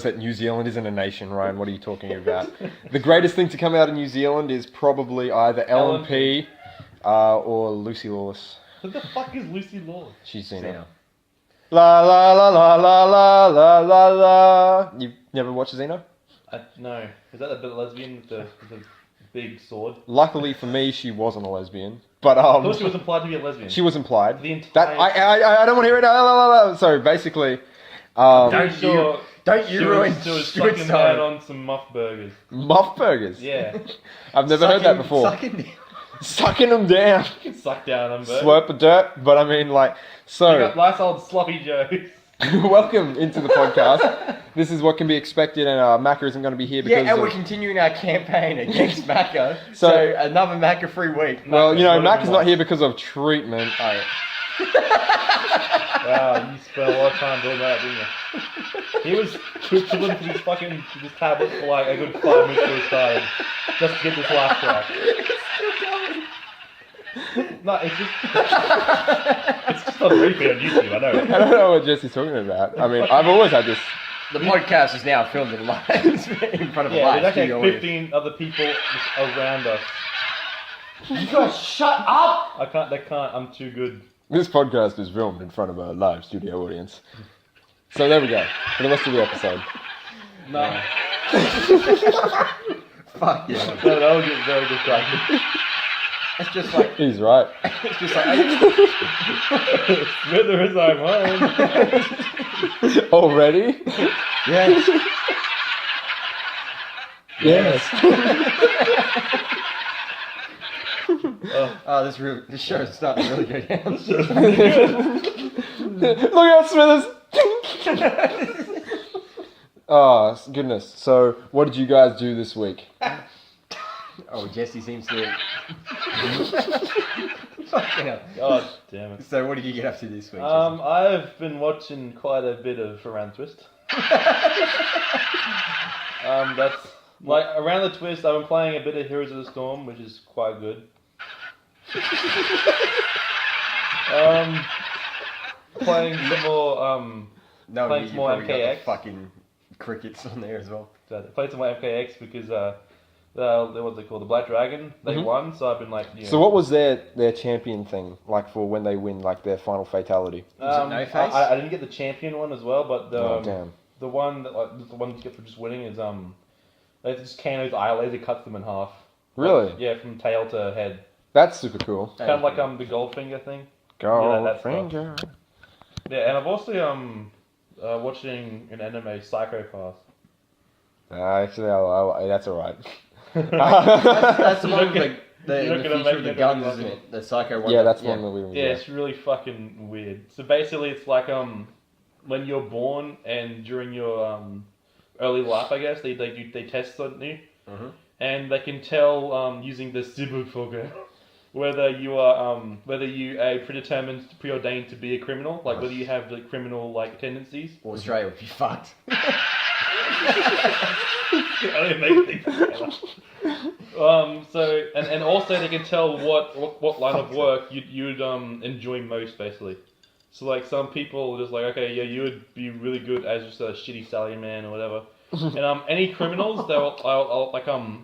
that New Zealand isn't a nation, Ryan. What are you talking about? The greatest thing to come out of New Zealand is probably either Ellen P. Or Lucy Lawless. Who the fuck is Lucy Lawless? She's Xena. La la la la la la la la la. You never watched Xena? No. Is that the lesbian with the big sword? Luckily for me, she wasn't a lesbian. But I thought she was implied to be a lesbian. She was implied. The entire... I don't want to hear it. La, la, la, la. So basically, Don't you ruin She was Stuart's sucking time. down on some muff burgers. muff burgers. Yeah. I've never heard that before. Sucking them down. You can suck down on burgers. Slurp of dirt. But I mean, like, You so. got nice old sloppy Joes. Welcome into the podcast. This is what can be expected, and Macca isn't going to be here because. Yeah, and we're continuing our campaign against Macca. So- So another Macca-free week. Well, you know, Macca's Macca's not here because of treatment. Wow, you spent a lot of time doing that, didn't you? He was chilling for his tablet for like a good 5 minutes before he started. Just to get this laugh track. No, it's just on repeat on YouTube, I know. I don't know what Jesse's talking about. I mean, I've always had this. The podcast is now filmed in live in front of a Yeah, live there's studio actually audience. 15 other people just around us. You guys shut up! They can't, I'm too good. This podcast is filmed in front of a live studio audience. So there we go. For the rest of the episode. No. Fuck yeah. No, that would get very distracting. It's just like, He's right. it's just like, Whether is I mind. Already? yes. Yes. Oh, this show is starting to really go down. Look out, Smithers! Oh, goodness. So, what did you guys do this week? Oh, Jesse seems to. Fucking hell. God damn it. So, what did you get up to this week? Jesse? I've been watching quite a bit of Around Twist. That's like Around the Twist. I've been playing a bit of Heroes of the Storm, which is quite good. Playing some more. No, playing you some more probably got the MKX. fucking crickets on there as well. Played some more MKX because what's it called? The Black Dragon. They won, so I've been like. So, what was their champion thing like for when they win, like their final fatality? Was it No Face? I didn't get the champion one as well, but Damn. the one you get for just winning is they just Kano's eye laser cuts them in half. Really? Like, yeah, from tail to head. That's super cool. Kind of like the Goldfinger thing. Go, that stuff. finger. Yeah, and I've also watching an anime, Psycho Pass. Actually, that's alright. That's the one with the You're not gonna future make of the it guns, look isn't like it? The psycho one. Yeah, that's the one that we. Yeah, it's really fucking weird. So basically, it's like when you're born and during your early life, I guess they test on you, and they can tell using the Sibufoga whether you are predetermined, preordained to be a criminal, like whether you have the criminal like tendencies. Or Australia would be fucked. I only make things together. So and also they can tell what line of work you'd enjoy most basically. So like some people are just like, okay, yeah, you would be really good as just a shitty salaryman or whatever. And any criminals, I'll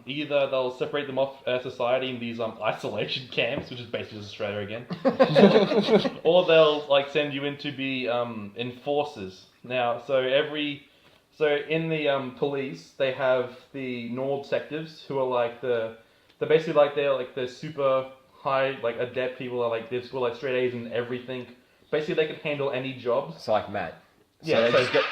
either they'll separate them off society in these isolation camps, which is basically just Australia again, or they'll like send you in to be enforcers. Now, so in the police, they have the normal detectives who are like they're the super high like adept people are like they've scored like straight A's in everything. Basically, they can handle any job. It's like Matt. Yeah, they so just got,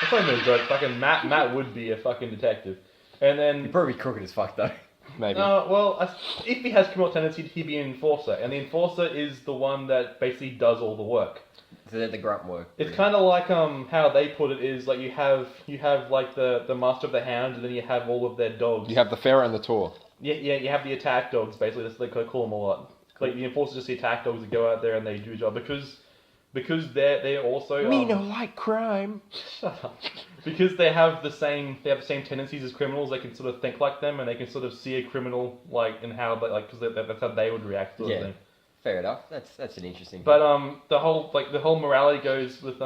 that's not even a joke. Fucking Matt would be a fucking detective, and then he'd probably be crooked as fuck though. Maybe. if he has criminal tendencies, he'd be an enforcer, and the enforcer is the one that basically does all the work. So they're the grunt work. It's kind of like how they put it is like you have like the master of the hound, and then you have all of their dogs. You have the Pharaoh and the Tor. Yeah, you have the attack dogs. Basically, that's what they call them a lot. Like the enforcers just the attack dogs that go out there and they do a job because they're also We don't like crime. Shut up. Because they have the same tendencies as criminals. They can sort of think like them, and they can sort of see a criminal like in how because that's how they would react to the thing. Fair enough. That's an interesting. But the whole morality goes with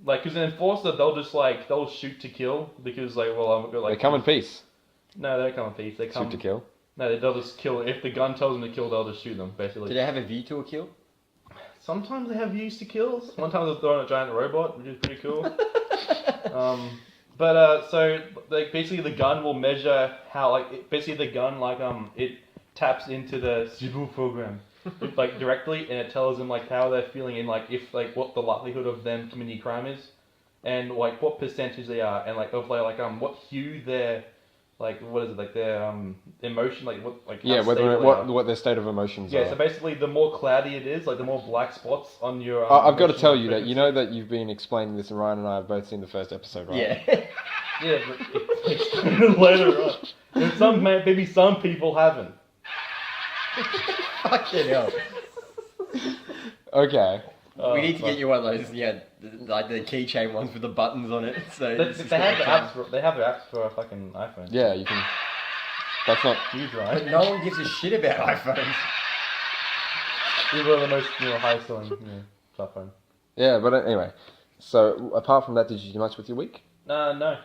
Like, because an enforcer, they'll shoot to kill because like, well, I'm like. They come in peace. No, they don't come in peace. They come Shoot to kill. No, they'll just kill. If the gun tells them to kill, they'll just shoot them. Basically. Do they have a view to a kill? Sometimes they have views to kills. One time they're throwing a giant robot, which is pretty cool. So like basically the gun will measure how basically the gun it taps into the civil program like directly, and it tells them like how they're feeling and like if like what the likelihood of them committing crime is, and like what percentage they are, and like of what hue their like what is it like their emotion like what like Yeah, how stable they are. what their state of emotions Yeah, are. so basically, the more cloudy it is, like the more black spots on your. I've got to emotional tell you that frequency. you know that you've been explaining this, and Ryan and I have both seen the first episode, right? Yeah. Yeah, but it's later on. And maybe some people haven't. Fucking hell. Okay. We need to get you one of those, like the keychain ones with the buttons on it. So They, it's just they have the gonna apps. They have the apps for a fucking iPhone. Yeah, you can. That's not. Huge, But right? no one gives a shit about iPhones. These are the most highest selling smartphone. Yeah, but anyway. So apart from that, did you do much with your week? No.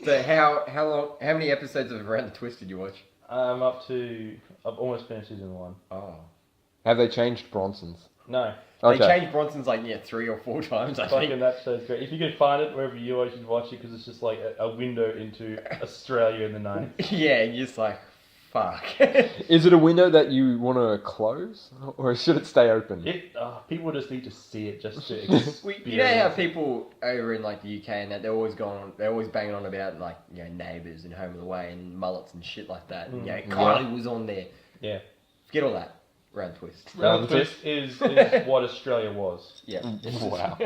So how many episodes of Around the Twist did you watch? I've almost finished season 1. Oh. Have they changed Bronson's? No. They Okay. changed Bronson's like 3 or 4 times, I Fucking think. that show's great. If you could find it wherever you are, you should watch it because it's just like a window into Australia in the 90s. Yeah, and you're just like, fuck. Is it a window that you want to close, or should it stay open? People just need to see it just to You know how people over in like the UK and that they're always banging on about like Neighbours and Home and Away and mullets and shit like that. And, Kylie was on there. Yeah. Forget all that. Round Twist. Round Twist is what Australia was. Yeah. Wow.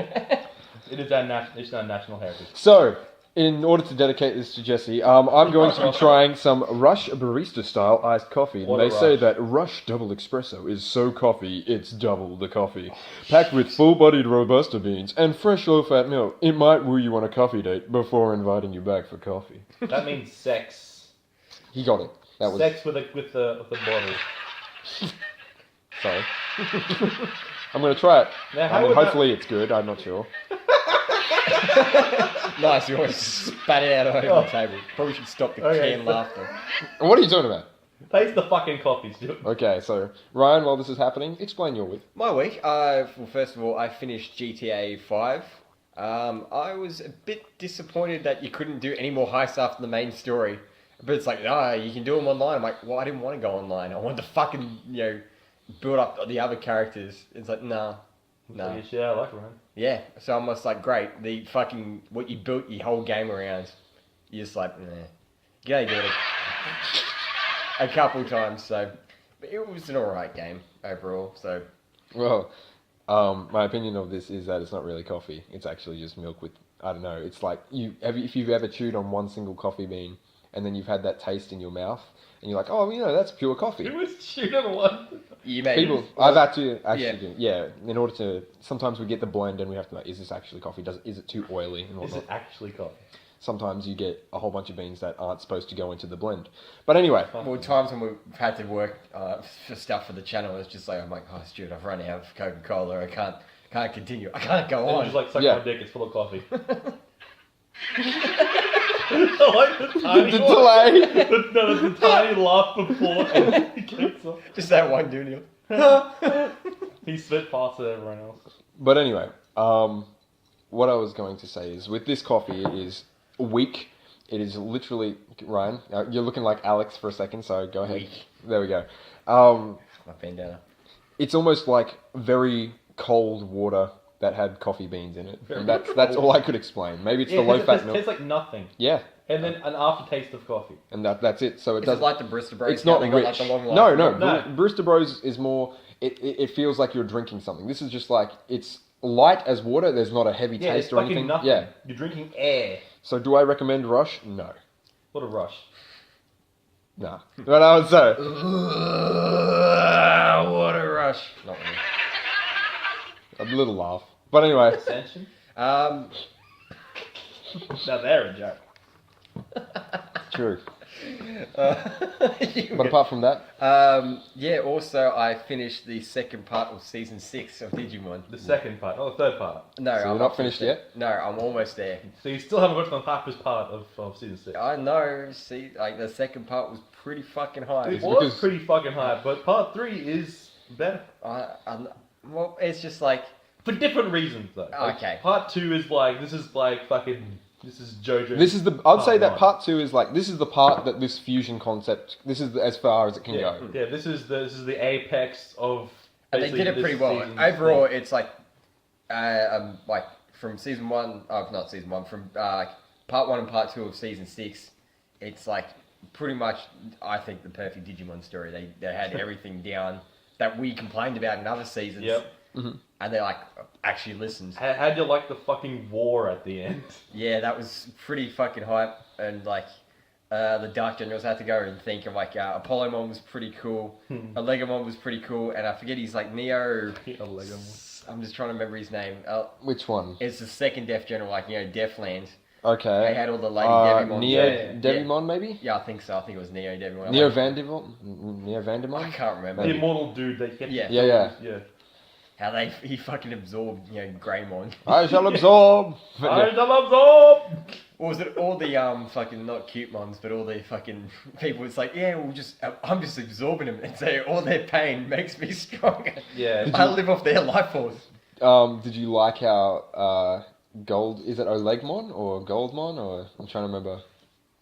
It's our national heritage. So, in order to dedicate this to Jesse, I'm going to be trying some Rush barista style iced coffee. And What a they say Rush. that Rush Double Espresso is so coffee, it's double the coffee. Packed with full-bodied Robusta beans and fresh low-fat milk, it might woo you on a coffee date before inviting you back for coffee. That means sex. He got it. That was Sex with the bottle. sorry. I'm going to try it. Now, I mean, hopefully it's good. I'm not sure. Nice, you always spat it out over the table. Probably should stop the Okay. canned laughter. What are you talking about? Taste the fucking coffee, Stuart. Okay, so Ryan, while this is happening, explain your week. My week, well, first of all, I finished GTA 5. I was a bit disappointed that you couldn't do any more heists after the main story. But it's like, no, you can do them online. I'm like, well, I didn't want to go online. I wanted to fucking, build up the other characters. It's like, no. Like, yeah, I like it, man. Yeah, so I'm just like, great. The fucking, what you built your whole game around, you're just like, nah. You gotta do it a couple times, so. But it was an alright game overall, so. Well, my opinion of this is that it's not really coffee. It's actually just milk with, I don't know. It's like if you've ever chewed on one single coffee bean and then you've had that taste in your mouth and you're like, oh, that's pure coffee. Who was shooting one? You made People, I've had to actually Yeah. do, yeah. In order to, sometimes we get the blend and we have to, like, is this actually coffee? Is it too oily and Is whatnot? it actually coffee? Sometimes you get a whole bunch of beans that aren't supposed to go into the blend. But anyway, Well, times when we've had to work for stuff for the channel, it's just like, I'm like, oh, Stuart, I've run out of Coca-Cola. I can't continue. I can't go And on. just like suck Yeah. my dick, it's full of coffee. I like the tiny the one. delay. No, the tiny laugh before he kicks off. Just that one dude. He spit past everyone else. But anyway, what I was going to say is, with this coffee, it is weak. It is literally, Ryan, you're looking like Alex for a second, so go ahead. Weak. There we go. My bandana. It's almost like very cold water that had coffee beans in it. Very And that's all I could explain. Maybe it's the low-fat It milk. tastes like nothing. Yeah, And then an aftertaste of coffee. and that's it. So it Is doesn't. it like the Barista Bros? It's not They rich. got, like, the long life No, milk? no. No. Barista Bros is more. It feels like you're drinking something. This is just like it's light as water. There's not a heavy Yeah, taste it's or fucking anything. nothing. Yeah. You're drinking air. So do I recommend Rush? No. What a rush. Nah. But I would say What a rush. Not really. a little laugh. But anyway, Ascension? Um, Now they're a joke. true. But apart from that, yeah. Also, I finished the second part of season 6 of Digimon. The second part, not the third part. No, So I'm you're not finished yet? No, I'm almost there. So you still haven't got to the hypest part of season 6. I know. See, like the second part was pretty fucking high. It It's was because- pretty fucking high, but part 3 is better. Well, it's just like For different reasons, though. Like, Okay. Part 2 is like, this is JoJo. this is the. I'd say that one. part 2 is like this is the part that this fusion concept. This is as far as it can Yeah, go. yeah. This is the apex of. and they basically did it this pretty well. season's Overall, thing. it's like from season 1, not season 1, from part 1 and part 2 of season 6, it's like pretty much I think the perfect Digimon story. They had everything down that we complained about in other seasons. Yep. And they like actually listened. How'd you like the fucking war at the end? Yeah, that was pretty fucking hype. And like the Dark Generals had to go and think of like Apollomon was pretty cool, Alegomon was pretty cool, and I forget he's like Neo. I'm just trying to remember his name. Which one? It's the second Death General, like Deathland. They Okay. had all the Lady Devimon. Neo yeah. Devimon, maybe. Yeah, I think so. I think it was Neo Devimon. Neo Like, Neo I Vandemon. can't remember. The immortal dude they kept. Yeah. Yeah. How he fucking absorbed Greymon. I shall absorb. But I yeah. shall absorb. Or was it all the fucking not cute mons, but all the fucking people? It's like, yeah, I'm just absorbing them, and so all their pain makes me stronger. Yeah. I live off their life force. Did you like how Gold? Is it Olegmon or Goldmon or I'm trying to remember.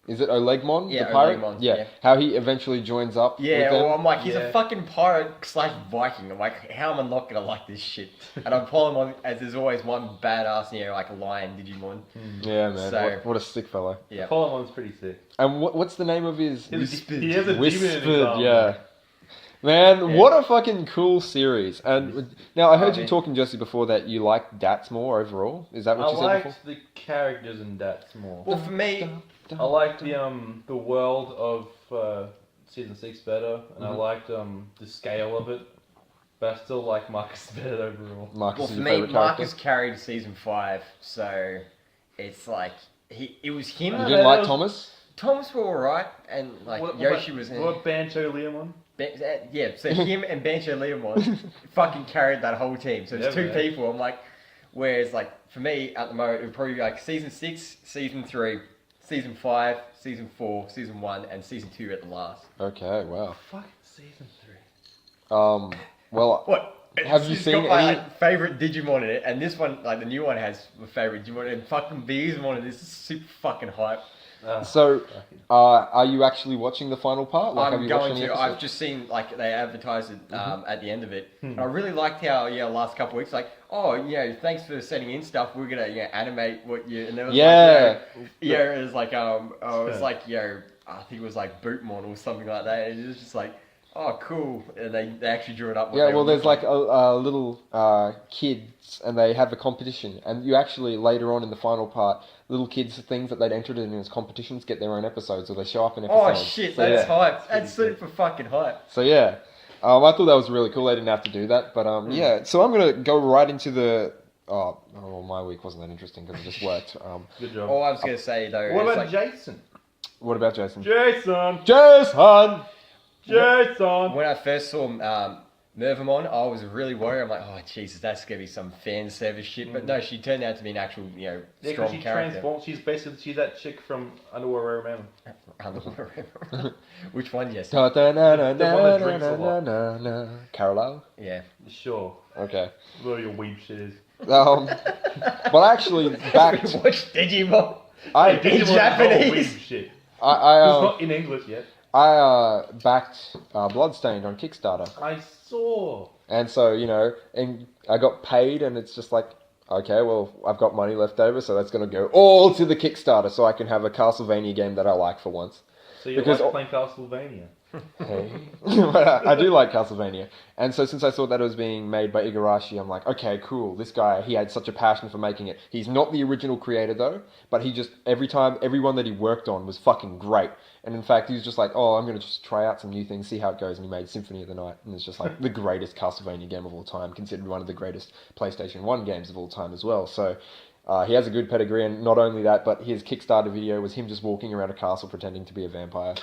Is it Olegmon, Yeah, the pirate? Olegmon, Yeah. yeah. How he eventually joins up. Yeah, with them. well, I'm like, he's Yeah. a fucking pirate / Viking. I'm like, how am I not gonna like this shit? And I follow him on, as there's always one badass, like a lion Digimon. Yeah, man. So- What a sick fellow. Yeah. Apollomon's pretty sick. And what's the name of his? He has a demon in Whispered, his arm. yeah. Man, Yeah. what a fucking cool series. And now I heard you man. talking, Jesse, before that you liked DATS more overall. Is that what I you said before? liked the characters in that more. Well, for me, I liked the world of season 6 better, and I liked the scale of it. But I still like Marcus better overall. Marcus well, is for your me, favorite Marcus character. carried season 5, so it's like it was him. You No, didn't that like was- Thomas? Thomas were alright, and like Yoshi was. What Bancho Leomon? Yeah, so him and Bancho Leomon fucking carried that whole team. So it's Yeah, two man. people. I'm like, whereas like for me at the moment, it would probably be like season 6, season 3, season 5, season 4, season 1, and season 2 at the last. Okay, wow. Fucking season 3. Well, What? Have you It's seen got my any- favorite Digimon in it, and this one, like the new one, has my favorite Digimon, and fucking Beezmon, and this is super fucking hype. so are you actually watching the final part? Like, have I'm you watched going any to. episodes? I've just seen like they advertised it at the end of it. And I really liked how last couple of weeks like thanks for sending in stuff. We're gonna animate what you and there was Yeah. it was like it was like I think it was like Bootmon or something like that. And it was just like oh cool, and they actually drew it up. what Yeah, they well, would there's look like a little kids, and they have a competition, and you actually later on in the final part, little kids things that they'd entered in as competitions get their own episodes, or they show up in Oh episodes. shit, So, that's yeah. hype. That's super fucking hype. So yeah, I thought that was really cool. They didn't have to do that, but yeah. So I'm gonna go right into the. Oh, my week wasn't that interesting because it just worked. Good job. All I was gonna say though What is about like, Jason? What about Jason? Jason! Jason. Jason! when I first saw Mervamon, I was really worried. I'm like, oh Jesus, that's gonna be some fan service shit. But no, she turned out to be an actual, Yeah, because strong she character. transforms. She's that chick from Underwear Man. Which one? Yes. The one that drinks a lot. Carlisle. Yeah. Sure. Okay. Where your weeb shit is. But actually, back. Watch Digimon. I Digimon is all Japanese. weeb shit. I It's not in English yet. backed Bloodstained on Kickstarter, I saw. and so and I got paid, and it's just like, okay, well, I've got money left over, so that's gonna go all to the Kickstarter, so I can have a Castlevania game that I like for once. So you Because- like playing Castlevania? Hey. I do like Castlevania, and so since I saw that it was being made by Igarashi, I'm like, okay, cool. This guy, he had such a passion for making it. He's not the original creator though, but he just everyone that he worked on was fucking great. And in fact, he was just like, oh, I'm gonna just try out some new things, see how it goes, and he made Symphony of the Night, and it's just like the greatest Castlevania game of all time, considered one of the greatest PlayStation 1 games of all time as well. So. He has a good pedigree, and not only that, but his Kickstarter video was him just walking around a castle pretending to be a vampire.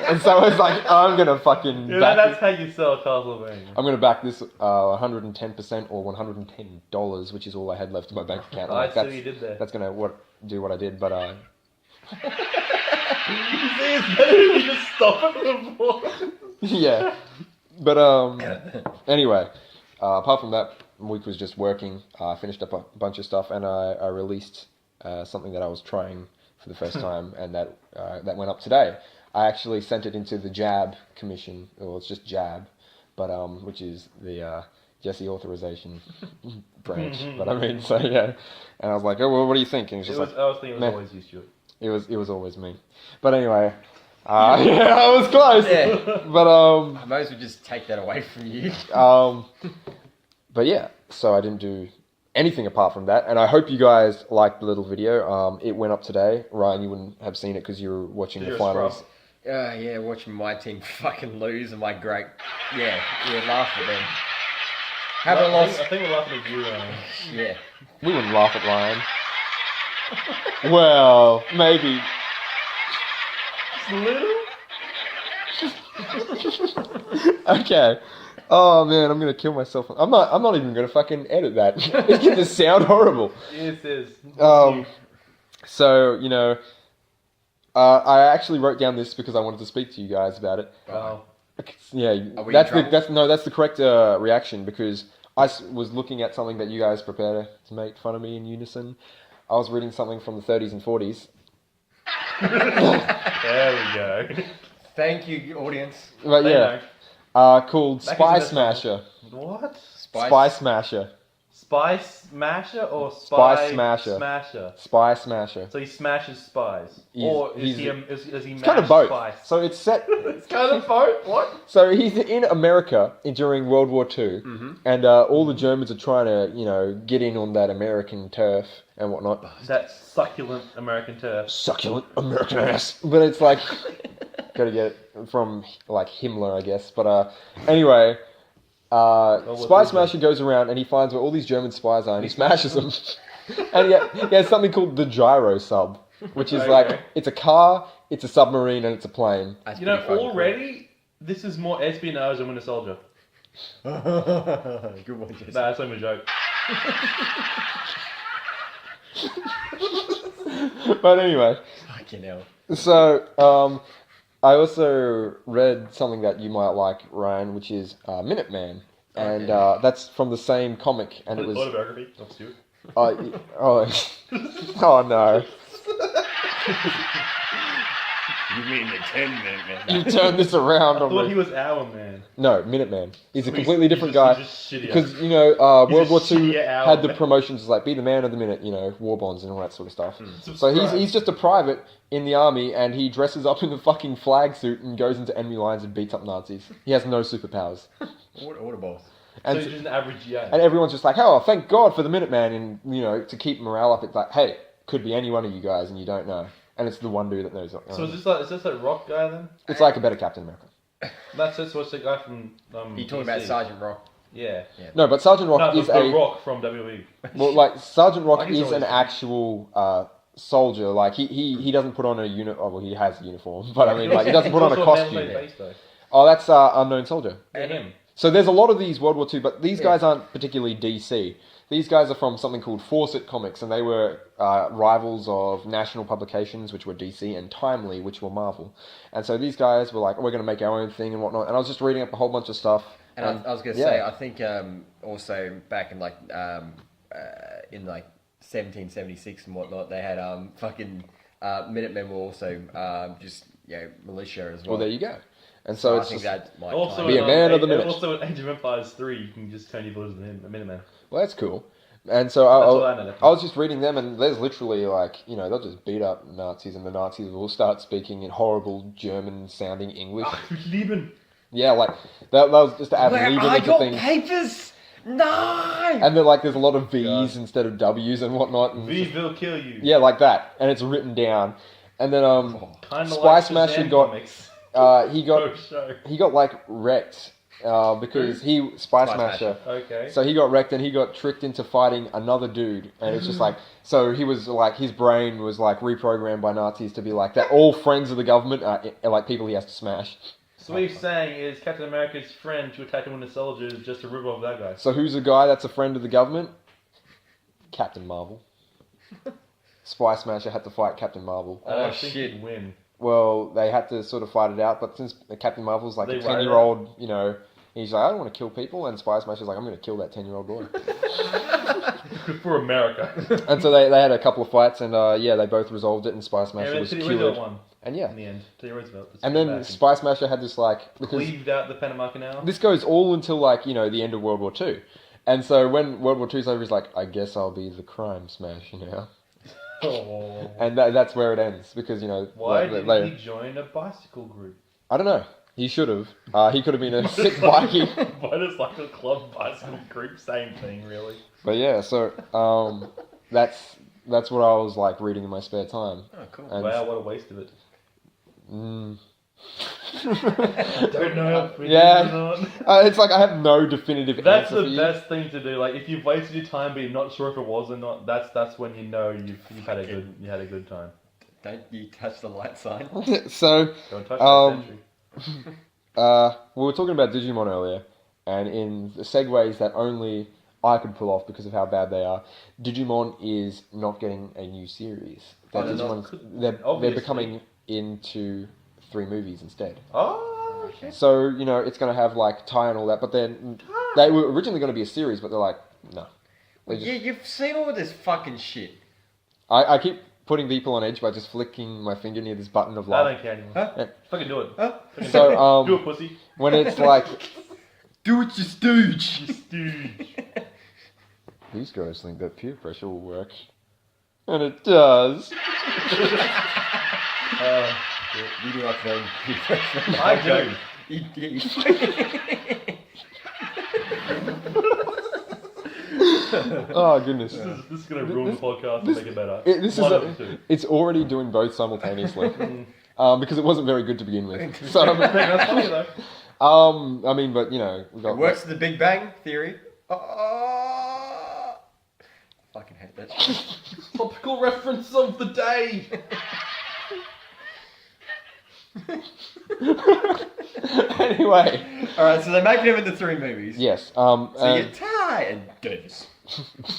And so I was like, I'm gonna fucking Yeah, back that's how you sell Castlevania. I'm gonna back this 110% or $110, which is all I had left in my bank account. I'm I like, see what you did there. That's gonna do what I did, but You see, it's better if you just stop it before. yeah. But anyway, apart from that, week was just working. I finished up a bunch of stuff, and I released something that I was trying for the first time, and that went up today. I actually sent it into the JAB commission, or it's just JAB, but which is the Jesse authorization branch. But I mean, so yeah, and I was like, oh well, what do you think? And I was thinking it was man. always you, Stuart. It was always me. But anyway, yeah, I was close. Yeah. But I might as well just take that away from you. But yeah, so I didn't do anything apart from that, and I hope you guys liked the little video. It went up today. Ryan, you wouldn't have seen it because you were watching the finals. Yeah, watching my team fucking lose and my great... Yeah, laugh at them. Haven't lost... I think we're laughing at you, Yeah. We wouldn't laugh at Ryan. Well, maybe. Just a little? Okay. Oh man, I'm gonna kill myself. I'm not even gonna fucking edit that. It's gonna sound horrible. Yes, it is. So, you know, I actually wrote down this because I wanted to speak to you guys about it. Wow. Yeah, Are we that's in trouble? that's the correct reaction, because was looking at something that you guys prepared to make fun of me in unison. I was reading something from the 30s and 40s. There we go. Thank you, audience. But They yeah, called Back Spy into the- Smasher. What? Spy Smasher. Spy Smasher or Spy Smasher. Smasher? Spy Smasher. So he smashes spies, He's- or he's- does he It's mash kind of both. spies? So it's set. It's kind of both. What? So he's in America during World War II, and all the Germans are trying to, you know, get in on that American turf and whatnot. That succulent American turf. Succulent American ass. But it's like, gotta get it from like Himmler, I guess. But anyway, Spy Smasher goes around and he finds where all these German spies are, and he smashes them. And he has something called the gyro sub, which is like, it's a car, it's a submarine, and it's a plane. That's You know, pretty fucking already this is more espionage than Winter Soldier. cool. Good one, Jesse. Nah, that's only a joke. But anyway, Fucking hell. so I also read something that you might like, Ryan, which is Minuteman. And that's from the same comic, and it was Autobiography, not Stuart. oh no! You mean the 10-minute man? You turned this around I on thought me. he was our man. No, Minuteman. He's a So completely different he's guy. just shittier. Because, you know, He's World a War II shittier owl, had the man. promotions like be the man of the minute, you know, war bonds and all that sort of stuff. So Subscribe. he's just a private in the army, and he dresses up in the fucking flag suit and goes into enemy lines and beats up Nazis. He has no superpowers. Order boss. And, so he's just an average GI. and everyone's just like, oh, thank God for the Minuteman, and, you know, to keep morale up, it's like, hey, could be any one of you guys and you don't know. And it's the one dude that knows. So is this that rock guy then? It's like a better Captain America. That's what's the guy from You talking about DC? Sergeant Rock? Yeah. No, but Sergeant Rock No, is the a... Rock from WWE. Well, like, Sergeant Rock I can is tell an he's- actual soldier. Like, he doesn't put on a uniform. Oh, well, he has a uniform. But, I mean, like, he doesn't put on a He's also costume. man-made face, though. Oh, that's Unknown Soldier. Yeah, him. So there's a lot of these World War II, but these guys aren't particularly DC. These guys are from something called Fawcett Comics, and they were rivals of National Publications, which were DC, and Timely, which were Marvel. And so these guys were like, oh, we're going to make our own thing and whatnot. And I was just reading up a whole bunch of stuff. And I was going to say, I think also back in like 1776 and whatnot, they had fucking Minutemen were also just militia as well. Well, there you go. And So so I it's think just, that might Also, kind Be of- a man of the minute. Also, in Age of Empires 3, you can just turn your village into a Minuteman. well, that's cool. And so That's all I know. I was just reading them, and there's literally like, you know, they'll just beat up Nazis, and the Nazis will start speaking in horrible German-sounding English. Ach, Lieben. Yeah, like that was just to add Where leaving are into your things. papers? No! And then like there's a lot of V's instead of W's and whatnot. And We will kill you. yeah, like that, and it's written down. And then Kinda Spy like Smasher Shazam got comics. he got Oh, show. he got like wrecked because Spice Smasher. Okay. So he got wrecked and he got tricked into fighting another dude, and it's just like, so he was like, his brain was like reprogrammed by Nazis to be like that. All friends of the government are like people he has to smash. So what you're saying is Captain America's friend to attack Winter Soldier is just a rip off that guy. So who's the guy that's a friend of the government? Captain Marvel. Spice Smasher had to fight Captain Marvel. I don't Oh, think shit. he'd win. Well, they had to sort of fight it out, but since Captain Marvel's like They a wrote it 10-year-old, you know, he's like, I don't want to kill people, and Spice Smasher's like, I'm going to kill that 10-year-old boy. For America. And so they had a couple of fights, and yeah, they both resolved it, and Spice Yeah, Smasher then was Teddy cured. Roosevelt won And yeah, in the end. Teddy Roosevelt. and then Spice Smasher had this like, because cleaved out the Panama Canal. this goes all until like, you know, the end of World War II. And so when World War II's over, he's like, I guess I'll be the crime smasher now. Oh. And that's where it ends, because, you know, Why like, didn't he join a bicycle group? I don't know. He should have. He could have been a sick bikie. Motorcycle club, bicycle group, same thing, really. But yeah, so that's what I was like reading in my spare time. Oh, cool. And, Wow, what a waste of it. mm, Don't know if we Yeah. did or not. it's like I have no definitive That's answer for the you. best thing to do. Like, if you've wasted your time but you're not sure if it was or not, that's when you know you've had a good time. Don't you touch the light sign. So Don't touch Um, that century. we were talking about Digimon earlier, and in the segues that only I could pull off because of how bad they are, Digimon is not getting a new series. Oh, they're not? They're Obviously. becoming into 3 movies instead. Oh, Okay. So, you know, it's going to have like tie and all that, but then they were originally going to be a series, but they're like, no. They just, Yeah, you've seen all this fucking shit. I keep putting people on edge by just flicking my finger near this button of I life. don't care anymore. Huh? Yeah. Fucking do it. Huh? Fucking So, do it, pussy. when it's like, Do it, you stooge. You stooge. these guys think that peer pressure will work. And it does. You do like knowing peer pressure. I do. Oh, goodness. This is gonna ruin the podcast and this- make it better. This One is of the two. it's already doing both simultaneously. Because it wasn't very good to begin with. That's So, funny though. I mean, but, you know, we got... It works to the Big Bang Theory. Fucking hate that shit. Topical reference of the day. Anyway, Alright, so they're making him into 3 movies. yes. So you get Ty and Davis.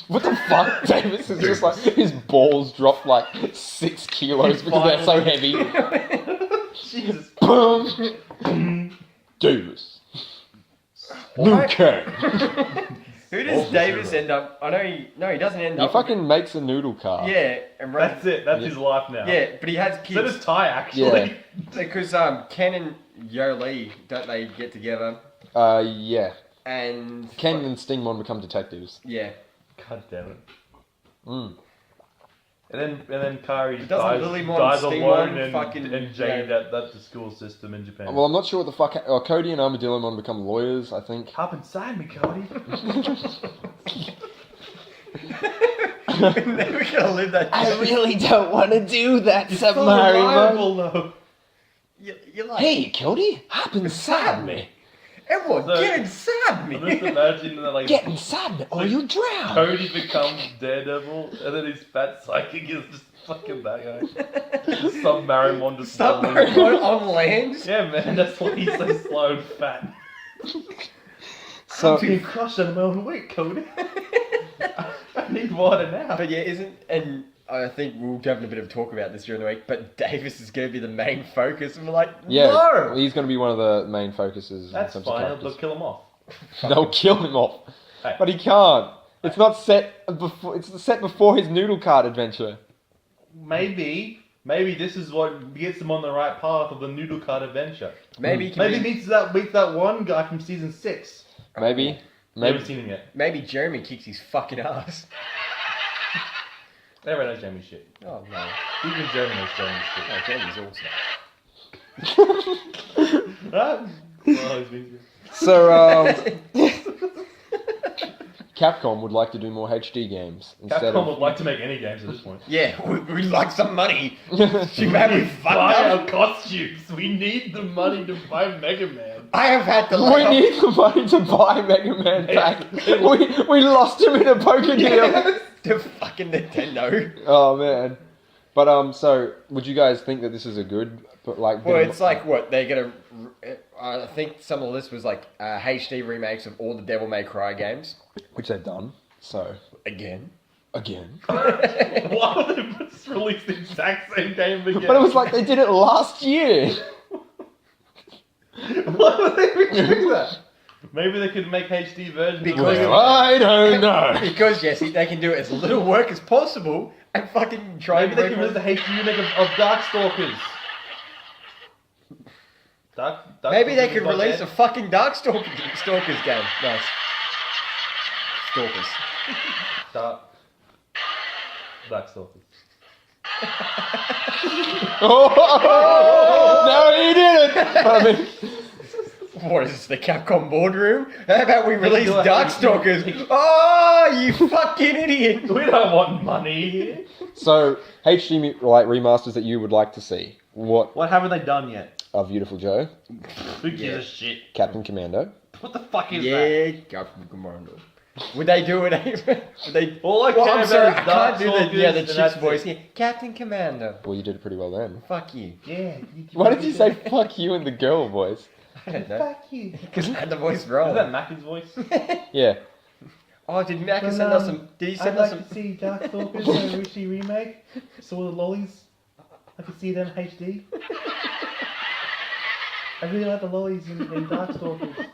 What the fuck? Davis is just like, his balls dropped like 6 kilos because they're so heavy. Jesus. Boom! Davis. Liu Kang. Who does Davis end up? I know he. No, he doesn't end He up. fucking makes a noodle car. Yeah, and That's it. That's Yeah. his life now. Yeah, but he has So kids. does Ty actually. Because Ken and Yoli, don't they get together? Yeah. And Ken and Stingmon become detectives. yeah, God damn it. Mm. And then Kari But doesn't dies, Lilymon dies Stingmon alone and fucking- Jade yeah. at the school system in Japan. Well, I'm not sure what the fuck... Cody and Armadillomon become lawyers, I think. Hop inside me, Cody. never gonna live that. really don't want to do that, You're so reliable, though. You're like, Hey, Cody, hop inside me. everyone, So- get inside me. I'm just imagining that, like, inside me or you'll drown. Cody becomes Daredevil, and then his fat psychic is just fucking that guy. Submarimon just Stop rolling. on land. Yeah, man, that's why he's so slow and fat. So, I'm being crushed under my own weight, Cody. I need water now. But yeah, and I think we'll have a bit of talk about this during the week, but Davis is going to be the main focus, and we're like, yeah, no! he's going to be one of the main focuses. That's in terms of fine, characters. they'll kill him off. They'll kill him off. Hey. But he can't. It's not set before. It's set before his noodle cart adventure. Maybe this is what gets him on the right path of the noodle cart adventure. Maybe he can Maybe be- meets that one guy from season 6. Maybe. Never seen him yet. maybe Jeremy kicks his fucking ass. Never knows Jamie's shit. Oh no. Even Jeremy knows Jamie's shit. Oh, Jeremy's awesome. Ah, oh, he's been good. So, Capcom would like to do more HD games instead Capcom would of. like to make any games at this point. Yeah, we'd like some money. Too bad we fucked Buy up. our costumes. We need the money to buy Mega Man. I have had to We lay off. need the money to buy Mega Man back. We lost him in a poker deal. To fucking Nintendo. Oh man. But so would you guys think that this is a good, but like? Well, bit of- it's like what they're gonna. I think some of the list was like HD remakes of all the Devil May Cry games. which they've done. So Again. again, Why would they just release the exact same game again? but it was like they did it last year. Why would they even do that? Maybe they could make HD versions. Because- Well, I don't know. Because Jesse, they can do as little work as possible and fucking try Maybe and they can release the HD remake of Darkstalkers. Maybe they Darkstalkers could is not release dead. a fucking Stalkers game. Nice. Stalkers. Darkstalkers. Oh, no, you didn't. But I mean, What is this, the Capcom boardroom? How about we release do it. Darkstalkers? Oh, you fucking idiot! We don't want money. so HD like remasters that you would like to see. What What haven't they done yet? are Beautiful Joe, Who gives a shit? Captain Commando? What the fuck is that? Yeah, Capcom Commando. Would they do it? Would they? All I Well, care I'm about sorry, is I can't do the Darkstalkers, the and chick's that's voice it. here. Captain Commando. Well, you did it pretty well then. Fuck you. Yeah. Why did you say "fuck you" in the girl voice? I don't know. Fuck you? Because I had the voice Is wrong. that Macca's voice? Yeah. Oh, did Mac send us some? Did he send us some? see Darkstalkers and a Rishi remake. Saw the lollies. I could see them HD. I really like the lollies in Darkstalkers.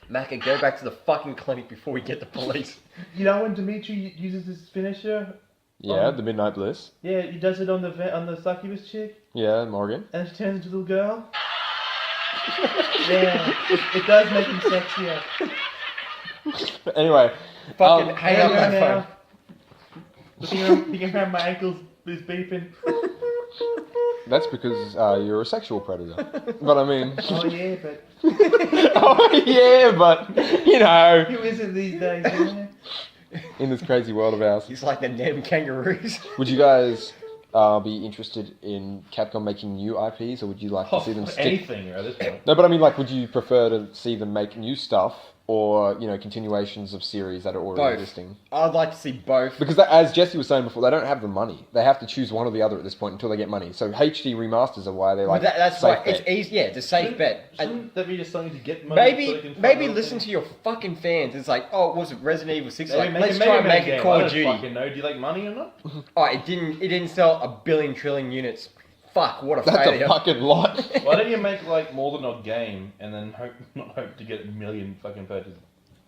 Mac, go back to the fucking clinic before we get the police. You know when Dimitri uses his finisher? Yeah, the Midnight Bliss. Yeah, he does it on the succubus chick, Yeah, Morgan. and she turns into a little girl. Yeah, it does make him sexier. Anyway, Fucking Um, hang up that phone. Looking around my ankles is beeping. that's because you're a sexual predator. But I mean, Oh yeah, but oh yeah, but you know, who isn't these days? Yeah? in this crazy world of ours, He's like the Nem kangaroos. would you guys be interested in Capcom making new IPs, or would you like to see them stick? Anything at this point. No, but I mean, like, would you prefer to see them make new stuff, or you know, continuations of series that are already Both. existing? I'd like to see both. Because that, as Jesse was saying before, they don't have the money. They have to choose one or the other at this point until they get money. So HD remasters are why they're like That's safe why it's bet. easy. Yeah, it's a safe bet. And Shouldn't that be just something to get money? so they maybe can fund maybe other listen things? to your fucking fans. It's like, oh, was it Resident Evil 6? Maybe Like, make let's a try and Mega Man make it game. Call I of don't Duty. fucking know. Do you like money or not? Oh, it didn't sell a billion trillion units. Fuck, what a That's failure. a fucking lot. Why don't you make like more than a game and then not hope to get a million fucking purchases?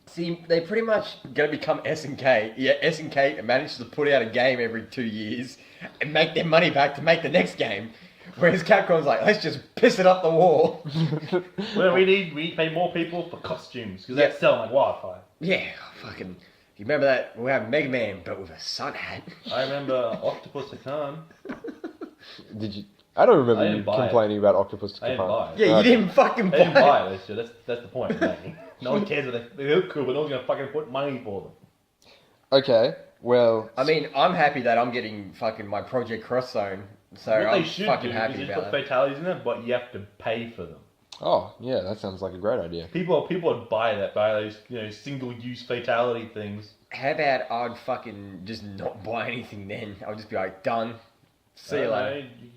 See, they pretty much gonna become SNK. Yeah, SNK manages to put out a game every 2 years and make their money back to make the next game. Whereas Capcom's like, let's just piss it up the wall. Well, we pay more people for costumes because Yeah. that's selling like wildfire. Yeah, fucking. You remember that? We have Mega Man, but with a sun hat. I remember Octopus Hakan. Did you? I don't remember I you didn't buy it. complaining about Octopus. I didn't buy it. Yeah, you Okay. didn't fucking I buy didn't it. buy it. That's the point. Mate. No one cares what they look cool, but no one's gonna fucking put money for them. Okay, well, I mean, I'm happy that I'm getting fucking my Project Cross Zone. So What I'm they should fucking do happy is just about put that. fatalities in there, but you have to pay for them. oh yeah, that sounds like a great idea. People would buy those single-use fatality things. How about I'd fucking just not buy anything then? I'll just be like, done. See you later. You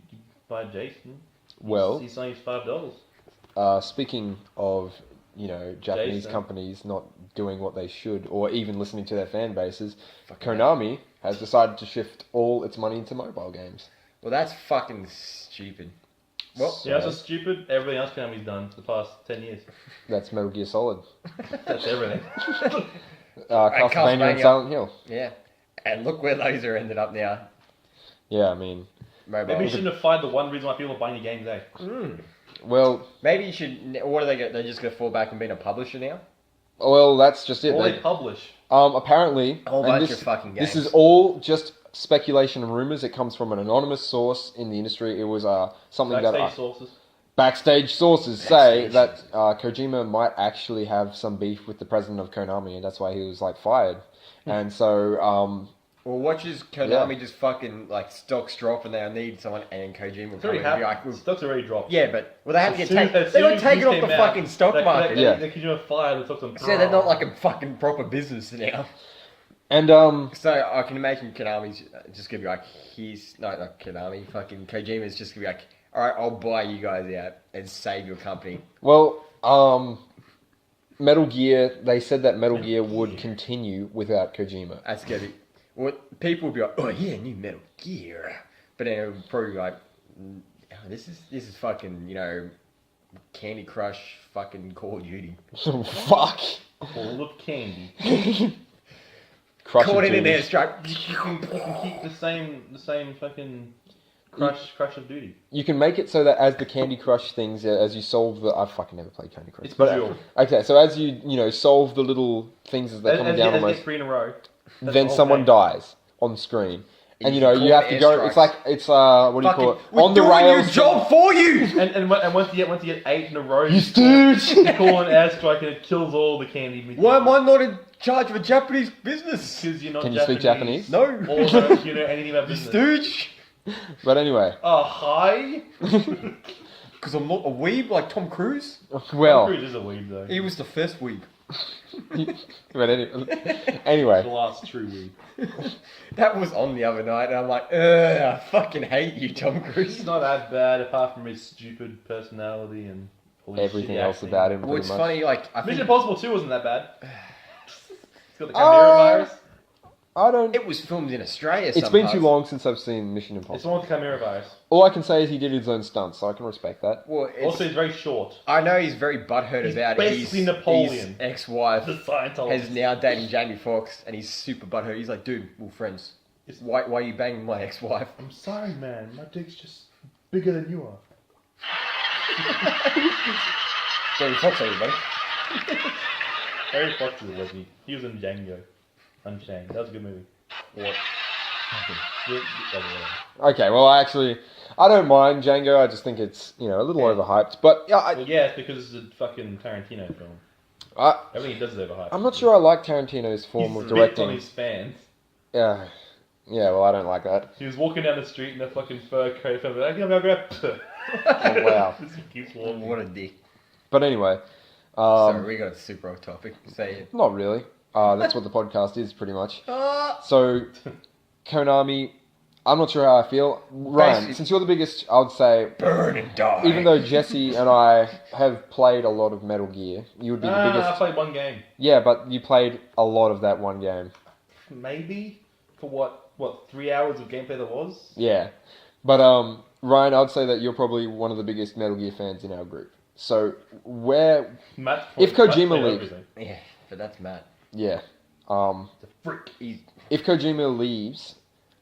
buy Jason. Well, He's only $5. speaking of Japanese Jason. companies not doing what they should, or even listening to their fan bases, Fucking Konami has decided to shift all its money into mobile games. Well, that's fucking stupid. Well, Yeah, that's just stupid. Everything else Konami's done for the past 10 years. That's Metal Gear Solid, That's everything. Castlevania, Castlevania. and Silent Hill. yeah. And look where those are ended up now. Yeah, I mean, Mobile. Maybe you shouldn't have find the one reason why people are buying your games, eh? well, Maybe you should. What are they? They're just gonna fall back and being a publisher now. that's just it. All They- they publish. Apparently, A whole and bunch this, of fucking this games. is all just speculation and rumors. It comes from an anonymous source in the industry. It was something Backstage that sources. backstage sources say Backstage that Kojima might actually have some beef with the president of Konami, and that's why he was like fired. And so Or watches Konami just fucking like stocks drop and they need someone, and Kojima will It's come in already and be happened. like, Stocks already dropped. yeah, but well, they have to get As soon- taken. as They soon got as taken news off the came out, fucking stock They market. Yeah. Kojima fired. Stocks on. So they're not like a fucking proper business now. And So I can imagine Konami's just gonna be like, not Konami, fucking Kojima's just gonna be like, all right, I'll buy you guys out and save your company. well, Metal Gear. They said that Metal Gear would continue without Kojima. That's gonna be. Well, people will be like, oh yeah, new Metal Gear, but then it'll probably be like, this is fucking Candy Crush, fucking Call of Duty. Fuck. full of candy. Crush Caught of in an Duty. airstrike. You can keep the same fucking crush of duty. You can make it so that as the Candy Crush things, as you solve the... I fucking never played Candy Crush. It's But, Bejeweled. okay, so as you solve the little things as they're coming down as you almost, get 3 in a row. that's then the whole someone game. dies on screen. And You you can have call to it go... airstrikes. It's like, it's, what do you call it? We're On the doing rails. your job for you. And once you get 8 in a row, You stooge! you call an airstrike and it kills all the candy. Why am I not in charge of a Japanese business? Because you're not Can you speak Japanese? No. Or don't you know anything about You business. stooge. But anyway, Hi. Because I'm not a weeb like Tom Cruise. Tom well, Cruise is a weeb though. He was the first weeb. but The anyway, last true weeb. That was on the other night, and I'm like, I fucking hate you, Tom Cruise. He's not that bad apart from his stupid personality and all his everything shitty else acting. about him Well, pretty it's much. funny, like, I think Mission Impossible 2 wasn't that bad. It's got the Chimera virus. I don't... it was filmed in Australia. It's some been parts. too long since I've seen Mission It's the Impossible. one with the Chimera virus. All I can say is he did his own stunts, so I can respect that. Well, it's, Also, he's very short. I know he's very butthurt He's about basically his Napoleon. ex-wife The Scientologist. has now dating Jamie Foxx, and he's super butthurt. He's like, dude, we're friends. It's- Why are you banging my ex-wife? I'm sorry, man. My dick's just bigger than you are. Jamie Foxx, everybody. Harry Fox is a lesbian. He was in Django Unchained. That was a good movie. What? Okay, well, I don't mind Django. I just think it's, a little overhyped. But, yeah, Well, yeah, it's because it's a fucking Tarantino film. I, Everything he does is overhyped. I'm not sure I like Tarantino's form He's of ripped directing. on his fans. Yeah, well, I don't like that. He was walking down the street in a fucking fur coat. And like, I'm gonna grab. Oh, wow. Just keeps walking. What a dick. But anyway, Sorry, we got super off topic. Say it. not really. That's what the podcast is, pretty much. Ah! So, Konami, I'm not sure how I feel. Ryan, Basically- since you're the biggest, I would say, Burn and die. even though Jesse and I have played a lot of Metal Gear, you would be the I biggest. played one game. Yeah, but you played a lot of that one game. Maybe for what 3 hours of gameplay there was. Yeah. But, Ryan, I'd say that you're probably one of the biggest Metal Gear fans in our group. So, Matt, If Matt Kojima played leaves- everything. Yeah, but that's Matt. yeah. The freak. He's If Kojima leaves,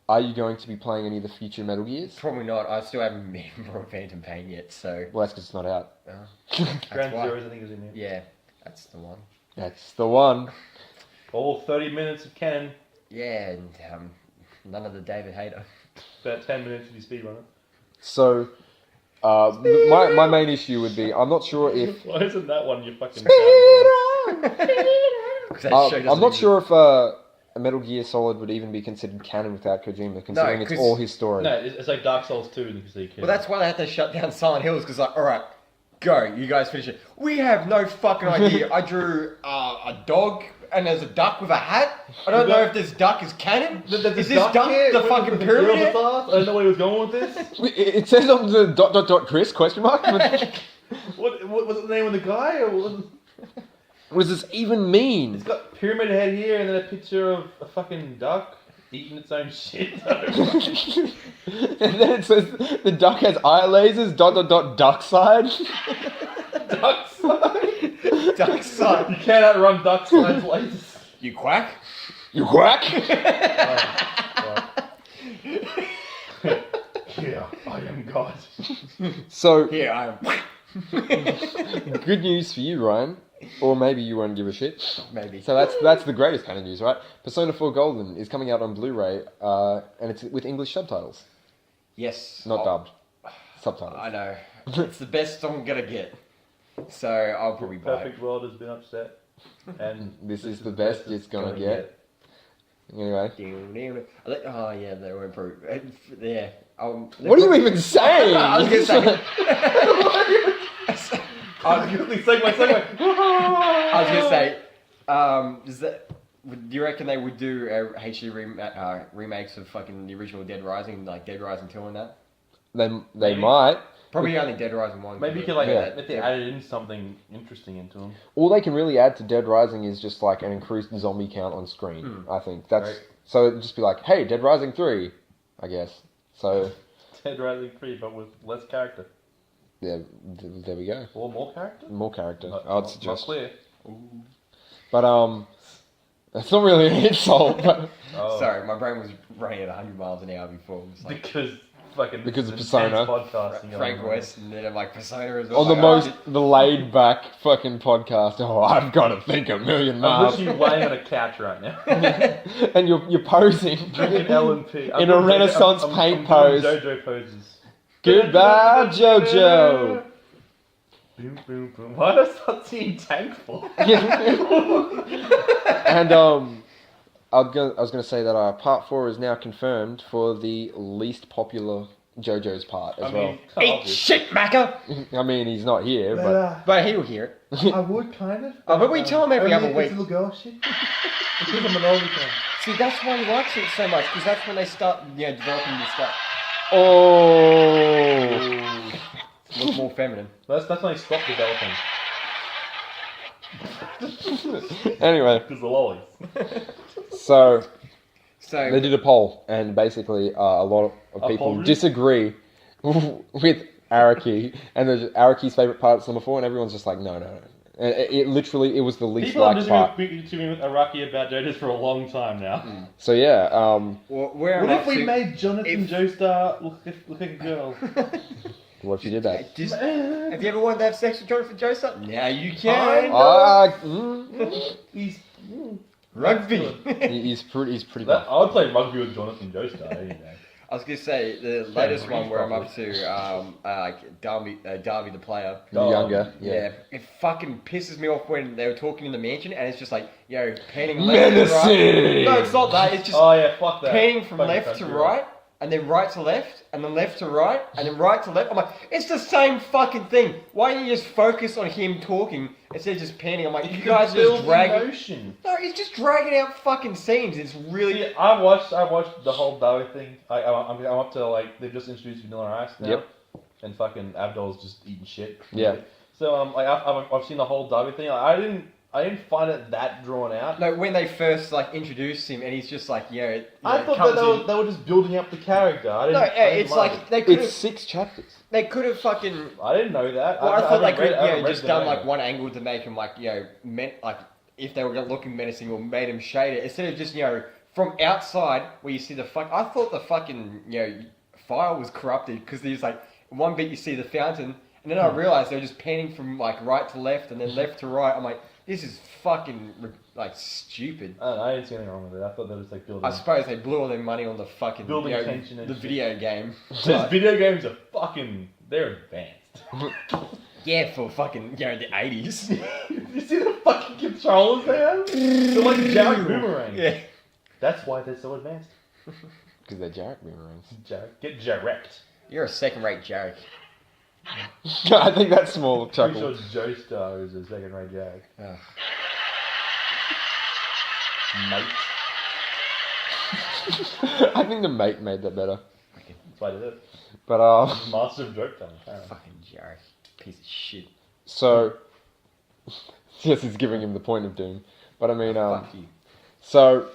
are you going to be playing any of the future Metal Gears? probably not. I still haven't been for Phantom Pain yet, so. Well, that's because it's not out. Grand why. Zeroes, I think, is in there. Yeah, that's the one. That's the one. All 30 minutes of canon. Yeah, and none of the David Hayter. About 10 minutes if you speedrun it. So, my main issue would be, I'm not sure if... Why isn't that one your fucking I'm not sure if a Metal Gear Solid would even be considered canon without Kojima, considering it's 'cause- all his story. No, it's like Dark Souls 2 and you can see canon. Well, that's why they had to shut down Silent Hills, because, like, alright, go, you guys finish it. We have no fucking idea. I drew a dog, and there's a duck with a hat. I don't know if this duck is canon. Is this duck here? the With fucking the pyramid? girl with the stars? I don't know where he was going with this. It says on the ... Chris, question mark? What was the name of the guy? Or what does this even mean? it's got pyramid head here and then a picture of a fucking duck eating its own shit. And then it says the duck has eye lasers, ... duck side. Duck side. Duck son. You can't outrun duck side's lasers. You quack? You whack? Yeah, I am God. So, Here, I am. good news for you, Ryan. Or maybe you won't give a shit. Maybe. So that's the greatest kind of news, right? Persona 4 Golden is coming out on Blu-ray, and it's with English subtitles, Yes. not I'll- dubbed. Subtitles. I know. It's the best I'm gonna get. So I'll probably buy it. Perfect World has been upset. And This is the best it's gonna get. Anyway, Oh yeah, they were improved. Yeah. what are you even saying? I was gonna say. Segue. I was gonna say. Do you reckon they would do HD remakes of fucking the original Dead Rising, like Dead Rising 2 and that? They Maybe. might. Probably only Dead Rising 1. Maybe you could like Yeah. if they added in something interesting into them. All they can really add to Dead Rising is just like an increased zombie count on screen. I think that's Right. so. It'd just be like, hey, Dead Rising 3, I guess. So Dead Rising 3, but with less character yeah, there we go. or more character. More character. Not, I'd not suggest. clear. But that's not really an insult. But Oh. Sorry, my brain was running at 100 miles an hour before. It was like Because fucking Because of intense Persona. podcasting. Frank going on. West, and then I'm like Persona as well. on the Like, the laid back fucking podcast. Oh, I've got to think a million I'm miles. literally laying on a couch right now. And you're posing Drinking LNP. in a Renaissance paint pose. I'm doing JoJo poses. Goodbye, JoJo. Boom, boom, boom. Why does that seem thankful? And I was gonna say that part 4 is now confirmed for the least popular JoJo's part as I mean, Eat obvious. shit, Macca! well. I mean, he's not here, But, but But he'll hear it. I would kind of. Oh, but we tell him every only other if it's week. little girl shit. Because I'm an oldie fan. See, that's why he likes it so much, because that's when they start, developing this stuff. oh, Look more feminine. That's when they stop developing. anyway, Because the lollies. so So, they did a poll, and basically a lot of A people poll? disagree with Araki, and Araki's favorite part is number 4, and everyone's just like, no. And it literally, it was the least People have liked part. disagreed with Araki about JoJo's for a long time now. So yeah, where What I'm if up we to- made Jonathan if- Joestar look like a girl? what if you did that? Just, have you ever wanted to have sex with Jonathan Joseph? Now you can. He's. Rugby. He's pretty That, I would play rugby with Jonathan Joestar any day. I was gonna say the Yeah, latest read one where I'm up properly. to like Darby the player. younger. Yeah. It fucking pisses me off when they were talking in the mansion and it's just like, panning left to right. Menacing! No, it's not that. It's just Oh yeah, fuck that. panning from Fucking left to country right, and then right to left, and then left to right, and then right to left. I'm like, it's the same fucking thing. Why don't you just focus on him talking instead of just panning? I'm like, you guys just dragging. emotion. No, he's just dragging out fucking scenes. It's really. See, I watched the whole Bowie thing. I'm up to like they've just introduced Vanilla Ice now. Yep. And fucking Abdul's just eating shit. Yeah. So I've seen the whole Bowie thing. I didn't find it that drawn out. No, when they first introduced him, and he's just like, I thought comes that in- they were just building up the character. I No, didn't. I didn't it's mind like they could It's have 6 chapters. they could have fucking. I didn't know that. Well, I thought they haven't could read- I haven't read just the done manga. one angle to make him if they were looking menacing or made him shade it instead of just from outside where you see the fuck. I thought the fucking file was corrupted because there's one bit you see the fountain and then I realized they were just panning from right to left and then left to right. I'm like, this is fucking stupid. I don't know, I didn't see anything wrong with it. I thought that was building. I suppose they blew all their money on the fucking Building tension and the shit. video game. Those video games are they're advanced. Yeah, for fucking the 80s. You see the fucking controllers they have? They're like Jarek boomerangs. Yeah. That's why they're so advanced. Because they're Jarek boomerangs. Get Jarekt. You're a second-rate Jarek. I think that's small Pretty chuckle. sure Joestar is a second-rate Jarek. Ugh. Mate. I think the mate made that better. That's why I did it. But Master of joke time, apparently. Fucking Jarek. Piece of shit. so yes, it's giving him the point of doom. But I mean, Fuck you. so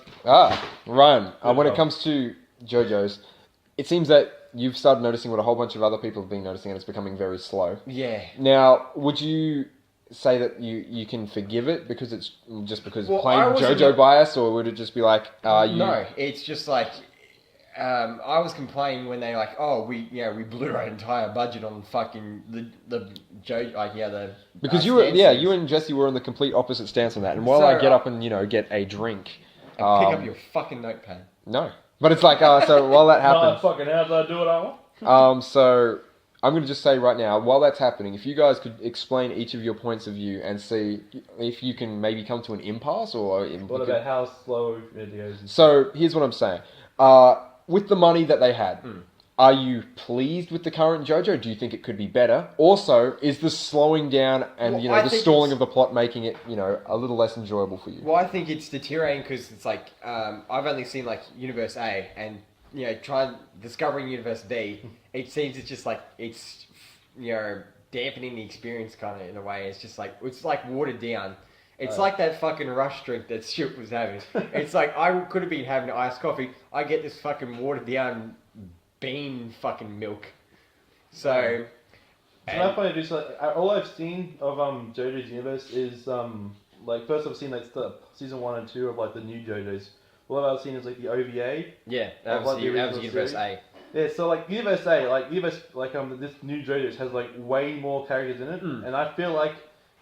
Ryan, Good when it job. comes to JoJo's, it seems that you've started noticing what a whole bunch of other people have been noticing, and it's becoming very slow. Yeah. Now, would you say that you can forgive it because it's just because Well, plain I wasn't- JoJo bias, or would it just be like, you? No, it's just I was complaining when they we blew our entire budget on fucking the Because you and Jesse were on the complete opposite stance on that. And while So, I get up and get a drink, pick up your fucking notepad. no. But it's like so while that No, happens, fucking how do I do what I want? so I'm going to just say right now, while that's happening, if you guys could explain each of your points of view and see if you can maybe come to an impasse or... What about how slow it goes? So, here's what I'm saying. With the money that they had, are you pleased with the current JoJo? Do you think it could be better? Also, is the slowing down and, Well, I the think stalling it's- of the plot making it, a little less enjoyable for you? Well, I think it's deteriorating because it's like I've only seen like Universe A, and discovering Universe B, it seems it's just like it's dampening the experience kind of in a way. It's like watered down. It's like that fucking rush drink that Shook was having. It's like I could have been having iced coffee. I get this fucking watered down bean fucking milk. So. So my point of view is like all I've seen of JoJo's Universe is like first I've seen like the season 1 and 2 of like the new JoJo's. All I've seen is like the OVA. Yeah, that Of, was like, the original Universe series. A. Yeah, so like Universe A, this new JoJo's has like way more characters in it, and I feel like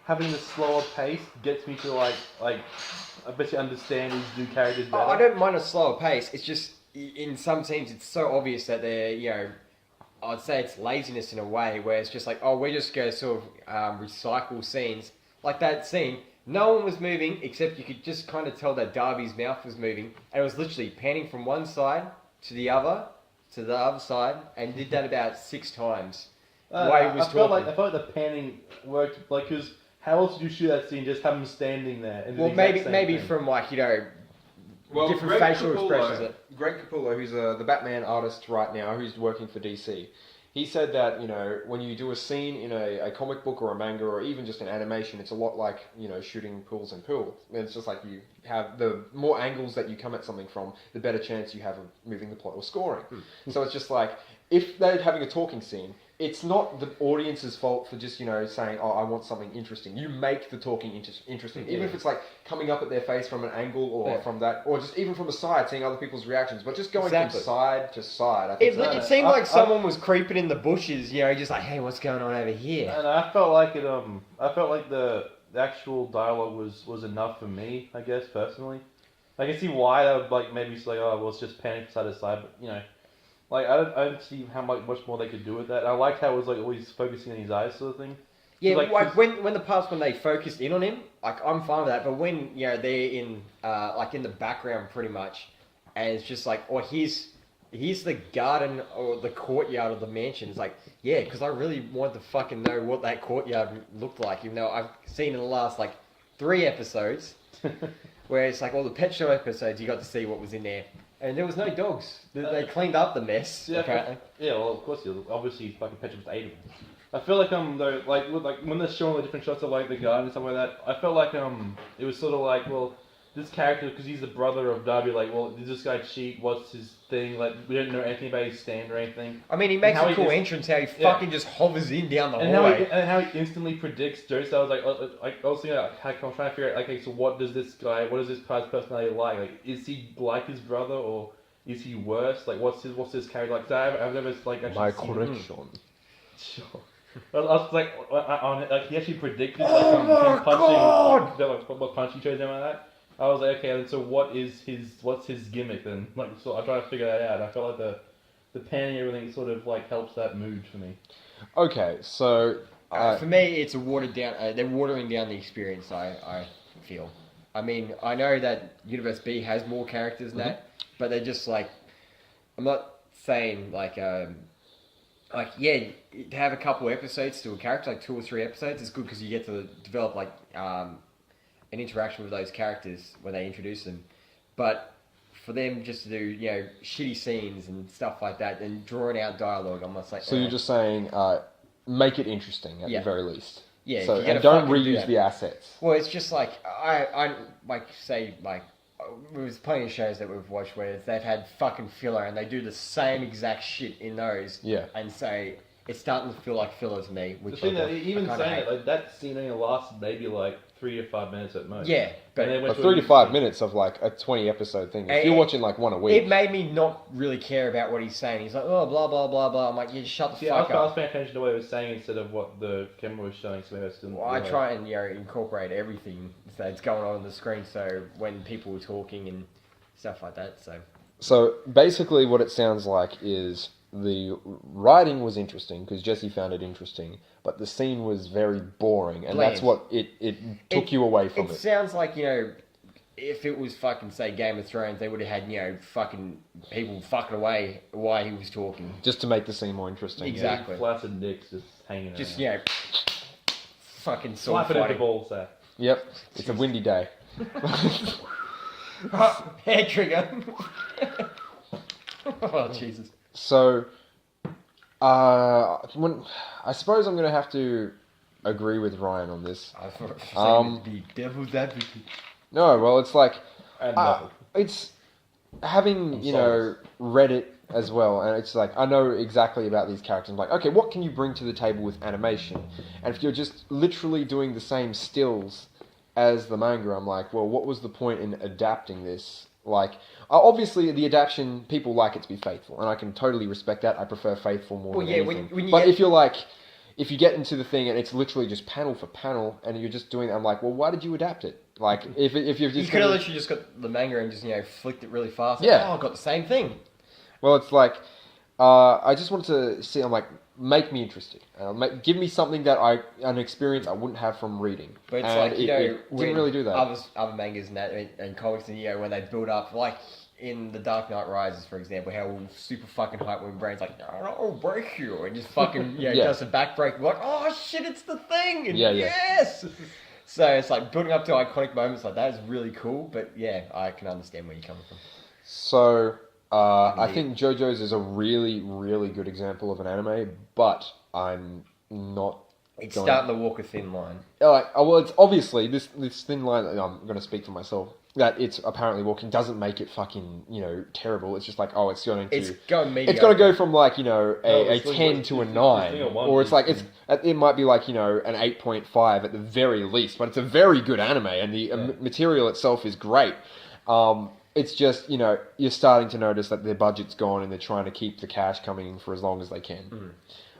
having the slower pace gets me to like I bet you understand these new characters better. I don't mind a slower pace. It's just in some scenes it's so obvious that they're I'd say it's laziness in a way where it's just like, oh, we're just going to sort of recycle scenes. Like that scene, no one was moving except you could just kind of tell that Darby's mouth was moving, and it was literally panning from one side to the other side, and did that about 6 times. While he was I felt like talking. the panning worked like because how else did you shoot that scene? Just have him standing there. And do Well, the exact maybe same thing? from like different Greg facial Capullo- expressions. Greg Capullo, who's the Batman artist right now, who's working for DC, he said that, when you do a scene in a comic book or a manga or even just an animation, it's a lot like, shooting pools and pools. It's just like you have the more angles that you come at something from, the better chance you have of moving the plot or scoring. So it's just like, if they're having a talking scene, it's not the audience's fault for just, saying, oh, I want something interesting. You make the talking interesting. Even if it's like coming up at their face from an angle or from that, or just even from the side, seeing other people's reactions, but just going Exactly. from side to side. I think It seemed like someone was creeping in the bushes, just like, hey, what's going on over here? And I felt like it. I felt like the actual dialogue was enough for me. I guess personally, I can see why that would like maybe say, oh, well, it's just panic side to side, but like I don't see how much more they could do with that. I liked how it was like always focusing on his eyes, sort of thing. Yeah, like, like when the parts when they focused in on him, like I'm fine with that. But when they're in like in the background pretty much, and it's just like, oh, here's the garden or the courtyard of the mansion. It's like, yeah, because I really want to fucking know what that courtyard looked like, even though I've seen in the last like 3 episodes, where it's like all the Pet Show episodes, you got to see what was in there. And there was no dogs. They cleaned up the mess, apparently. Yeah, well, of course, obviously, fucking Petra was 8 of them. I feel like though, like when they're showing the different shots of like the garden and stuff like that, I felt like it was sort of like, well, this character, because he's the brother of Darby, like, well, did this guy cheat? What's his thing? Like, we don't know anything about his stand or anything. I mean, he makes How a he cool just- entrance, how he fucking just hovers in down the And hallway. how he instantly predicts jokes. I was like, I was thinking, like, I'm trying to figure out, okay, so what is this guy's personality like? Like, is he like his brother or is he worse? Like, what's his character like? 'Cause I've never like actually My seen him. correction. Sure. I was like, like he actually predicted like him God! punching, what punch he chose and like that. I was like, okay, and so what's his gimmick then? Like, so I tried to figure that out. I felt like the panning and everything sort of like helps that mood for me. Okay, so... For me, it's a watered down. They're watering down the experience. I feel. I mean, I know that Universe B has more characters than that, but they're just like. I'm not saying like yeah, to have a couple episodes to a character, like 2 or 3 episodes, is good because you get to develop like an interaction with those characters when they introduce them. But for them just to do shitty scenes and stuff like that and drawing out dialogue, I'm not like. So you're just saying, make it interesting at Yeah. the very least. Yeah, So, if you're and gonna don't fucking do reuse that. the assets. Well, it's just like I like say like there's plenty of shows that we've watched where they've had fucking filler and they do the same exact shit in those. Yeah. And say it's starting to feel like filler to me. The Which thing I that even kinda saying hate. it, like that scene only lasts maybe like 3 to 5 minutes at most. Yeah, but And then went But to a 3 to new 5 scene. minutes of like a 20 episode thing. If And you're it- watching like one a week. it made me not really care about what he's saying. He's like, oh, blah blah blah blah. I'm like, yeah, shut the Yeah, I fuck was up. paying attention to what he was saying instead of what the camera was showing. So maybe I still. Well, I try and incorporate everything that's going on the screen. So when people were talking and stuff like that, so So basically, what it sounds like is the writing was interesting because Jesse found it interesting, but the scene was very boring, and that's Bland. what it took you away from It it. sounds like, if it was fucking, say, Game of Thrones, they would have had, fucking people fucking away while he was talking. Just to make the scene more interesting. Exactly. Flaccid dicks just hanging Just, around. fucking sword Slap it in the fighting. ball sack. Yep. It's a windy day. Hair trigger. Oh, Jesus. So, when I suppose I'm going to have to agree with Ryan on this. I thought Um, be devil's advocate. No, well, it's like And nothing. it's having read it as well, and it's like I know exactly about these characters. I'm like, okay, what can you bring to the table with animation? And if you're just literally doing the same stills as the manga, I'm like, well, what was the point in adapting this? Like, obviously, the adaptation people like it to be faithful, and I can totally respect that. I prefer faithful more Well, than yeah, anything. when you But get- if you're like, if you get into the thing and it's literally just panel for panel, and you're just doing, I'm like, well, why did you adapt it? Like, if you're You just could have gonna- literally just got the manga and just, flicked it really fast. Yeah. Oh, I got the same thing. Well, it's like I just wanted to see. I'm like, make me interested. Give me something that an experience I wouldn't have from reading. But it's And like, it when didn't really do that. Other mangas and that, and comics, and when they build up, like in The Dark Knight Rises, for example, how we're super fucking hype when Brain's like, I'll break you, and just fucking, Yeah. does a back break, like, oh shit, it's the thing, and Yeah, yeah. yes! So it's like building up to iconic moments like that is really cool, but yeah, I can understand where you're coming from. So I Yeah. think JoJo's is a really, really good example of an anime, but I'm not. It's going- starting to walk a thin line. Well, it's obviously this thin line. I'm going to speak for myself. That it's apparently walking doesn't make it fucking terrible. It's just like it's going to. It's going mediocre. It's got to go from like a it's like- 10 to a it's 9, a 1, or it's like it might be like an 8.5 at the very least, but it's a very good anime, and the material itself is great. It's just you're starting to notice that their budget's gone and they're trying to keep the cash coming in for as long as they can.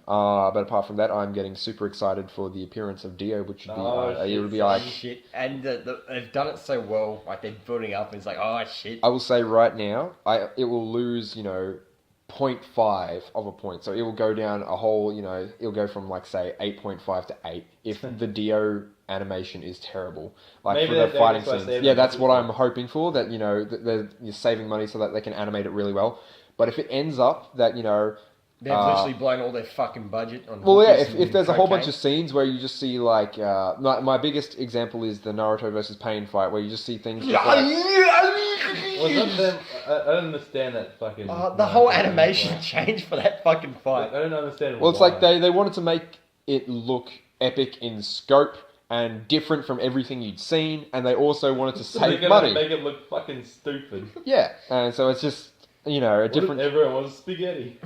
But apart from that, I'm getting super excited for the appearance of Dio, which would be it would be like. Shit, and they've done it so well. Like they're building up, and it's like, oh shit. I will say right now, it will lose 0.5 of a point. So it will go down a whole, it'll go from like say 8.5 to 8 if the Dio animation is terrible. Like Maybe for the they fighting just, like, scenes. save Yeah, it that's for what the- I'm hoping for, that you're saving money so that they can animate it really well. But if it ends up that They've literally blown all their fucking budget on. well, yeah, hookers if and there's a whole bunch cocaine. of scenes where you just see like my biggest example is the Naruto versus Pain fight, where you just see things just like, Well, it's not them. I don't understand that fucking. the whole animation changed for that fucking I fight. don't understand. well, it's why. like they wanted to make it look epic in scope and different from everything you'd seen, and they also wanted to They're save gonna money. make it look fucking stupid. Yeah, and so it's just a What if different everyone was spaghetti?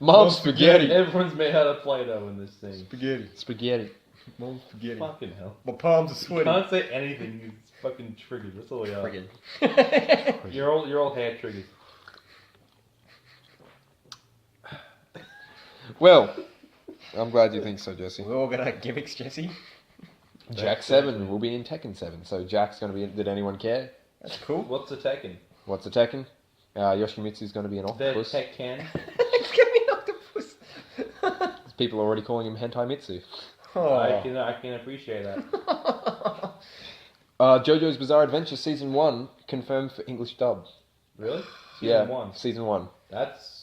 mom spaghetti. Everyone's made out of Play-Doh in this thing. Spaghetti. Spaghetti. Mom spaghetti. Fucking hell. My palms are You sweaty. can't say anything. It's fucking triggered. That's all we are. Friggin'. You're all hair triggers. Well, I'm glad you think so, Jesse. We're all gonna gimmicks, Jesse. Jack 7 will be in Tekken 7, so Jack's going to be in. Did anyone care? That's cool. What's the Tekken? What's the Tekken? Yoshimitsu's going to be an The octopus. Tekken. It's gonna be an octopus. People are already calling him Hentai Mitsu. I Oh. can appreciate that. JoJo's Bizarre Adventure Season 1 confirmed for English dub. Really? Yeah, Season 1. Season 1. That's.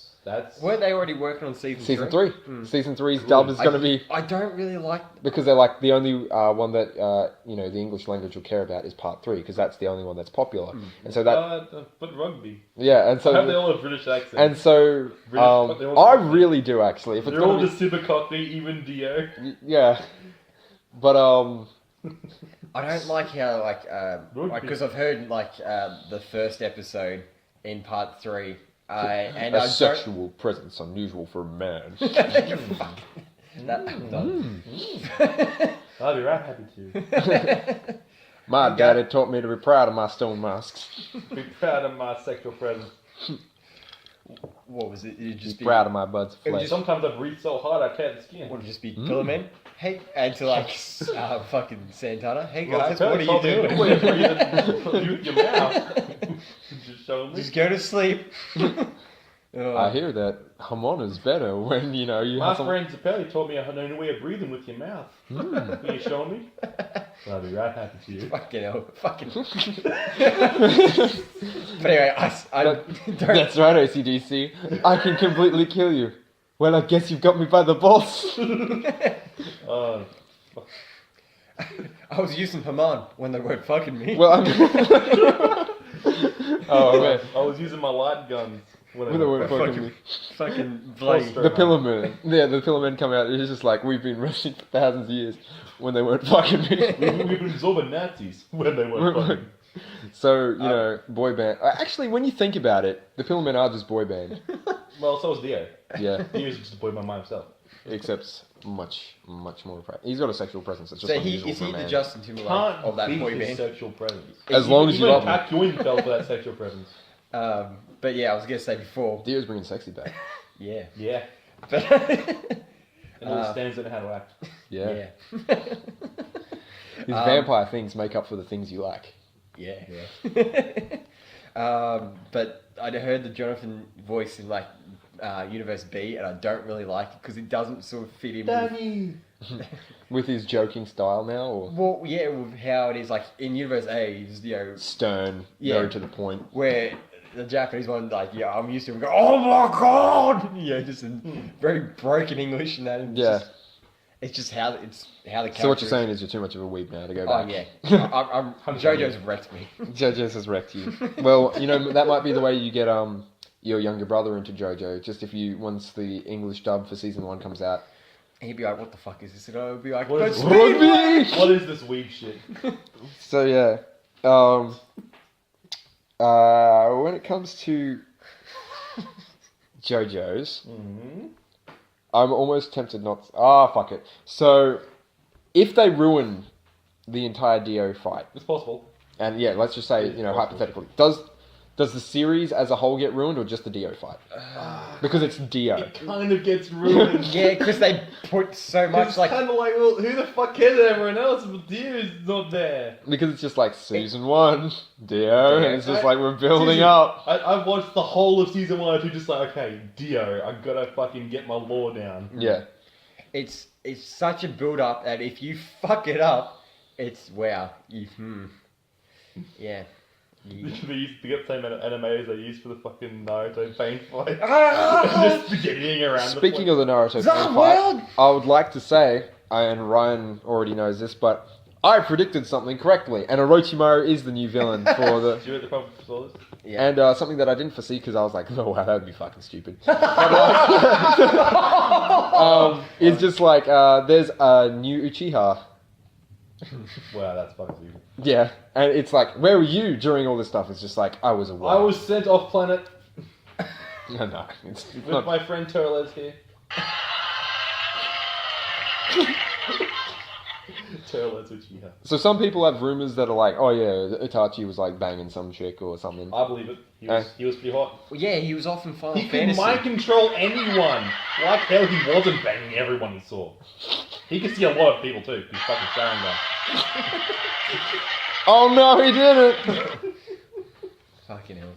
Weren't they already working on season Season 3? 3. Season 3's Cool. dub is going to be... I don't really like. Because they're like, the only one that, the English language will care about is Part 3, because that's the only one that's popular. And so that... But rugby. yeah, and I hope they so... all have British accents. And so... British- they all- I really do, actually. If it's They're all going to just super cockney, even Dio. Yeah. But, I don't like how Rugby. because I've heard the first episode in part 3, and a I sexual presence unusual for a man. Fuck. That, I'm done. I'll be right happy to. My daddy taught me to be proud of my stone masks. Be proud of my sexual presence. What was it? It'd Be just be proud of my buds of It was flesh. Sometimes I breathe so hard I tear the skin. Would it just be Pillar Man? Hey, and to fucking Santana. Hey Well, guys, tell what are me you something. doing? What are you breathing? Use your mouth. Just show me. Just go to sleep. I hear that Hamon is better when, you know, you My have some... friend Zapelli taught me a new way of breathing with your mouth. Mm. Can you show me? I'll be right happy to you. Fucking hell. Fucking. But anyway, I don't. That's right, OCDC. I can completely kill you. Well, I guess you've got me by the balls. Oh, I was using Haman when they weren't fucking me. Well, I'm... oh, man. I was using my light guns when When they weren't fucking me. Fucking bloody. Foster. The Pillar Men. Yeah, the Pillar Men come out. It's just like, we've been wrestling for thousands of years when they weren't fucking me. We've been absorbing Nazis when they weren't fucking. So, you know, boy band. Actually, when you think about it, the Pillar Men are just boy band. Well, so was Dio. Yeah, He was just a boy by himself. except much more. He's got a sexual presence. It's just So unusual is for a he the man. Justin Timberlake Can't of that beat boy his band? sexual presence. As long as you Even love him. Pat Ewing fell for that sexual presence. But yeah, I was gonna say before. Dio's bringing sexy back. Yeah. Yeah. But And all the stands that know how to act. Yeah. yeah. His vampire things make up for the things you like. Yeah. But I heard the Jonathan voice in like Universe B, and I don't really like it because it doesn't sort of fit in. Danny! With his joking style now, or Well, yeah, with how it is like in Universe A, he's, you know, stern, Yeah. very to the point. where the Japanese one, like, yeah, I'm used to him go, oh my god, yeah, just in very broken English and that. And Yeah. it's just how the character. So what you're saying is you're too much of a weeb now to go Oh back. yeah, I'm JoJo's wrecked me. JoJo's has wrecked you. Well, you know, that might be the way you get your younger brother into JoJo. Just if you, once the English dub for season 1 comes out. He'd be like, what the fuck is this? And I'd be like, What "But is- Speedway!" What is this weed shit? So yeah, when it comes to JoJo's, Mm-hmm. I'm almost tempted not. Fuck it. So, if they ruin the entire Dio fight, It's possible. and yeah, let's just say, you know, hypothetically, does the series as a whole get ruined, or just the Dio fight? Because it's Dio. It kind of gets ruined. Yeah, because they put so much It's like. kind of like, well, who the fuck cares about everyone else? But Dio's not there. Because it's just like season 1, Dio, and it's just like we're building Season- up. I've watched the whole of season 1 and 2 just like, okay, Dio, I gotta fucking get my lore down. Yeah. It's such a build up that if you fuck it up, it's wow. Yeah. They used to get the same animators they used for the fucking Naruto pain fight. Ah! Just spaghettiing around Speaking of the Naruto The fan world- fight, I would like to say, and Ryan already knows this, but I predicted something correctly, and Orochimaru is the new villain for the... Do you know what the problem with all this? Yeah. And something that I didn't foresee because I was like, oh wow, that would be fucking stupid. It's just like, there's a new Uchiha. Wow, that's fucking stupid. Yeah, and it's like, where were you during all this stuff? It's just like, I was away. I was sent off planet No, it's with not. my friend Turles here. Turles Uchiha. So some people have rumors that are like, oh yeah, Itachi was like banging some chick or something. I believe it. He was pretty hot. Well, yeah, he was off in Final He could Fantasy. mind control anyone. Like hell, he wasn't banging everyone he saw. He could see a lot of people too. He's fucking Sharingan. Oh no, he didn't! Fucking hell.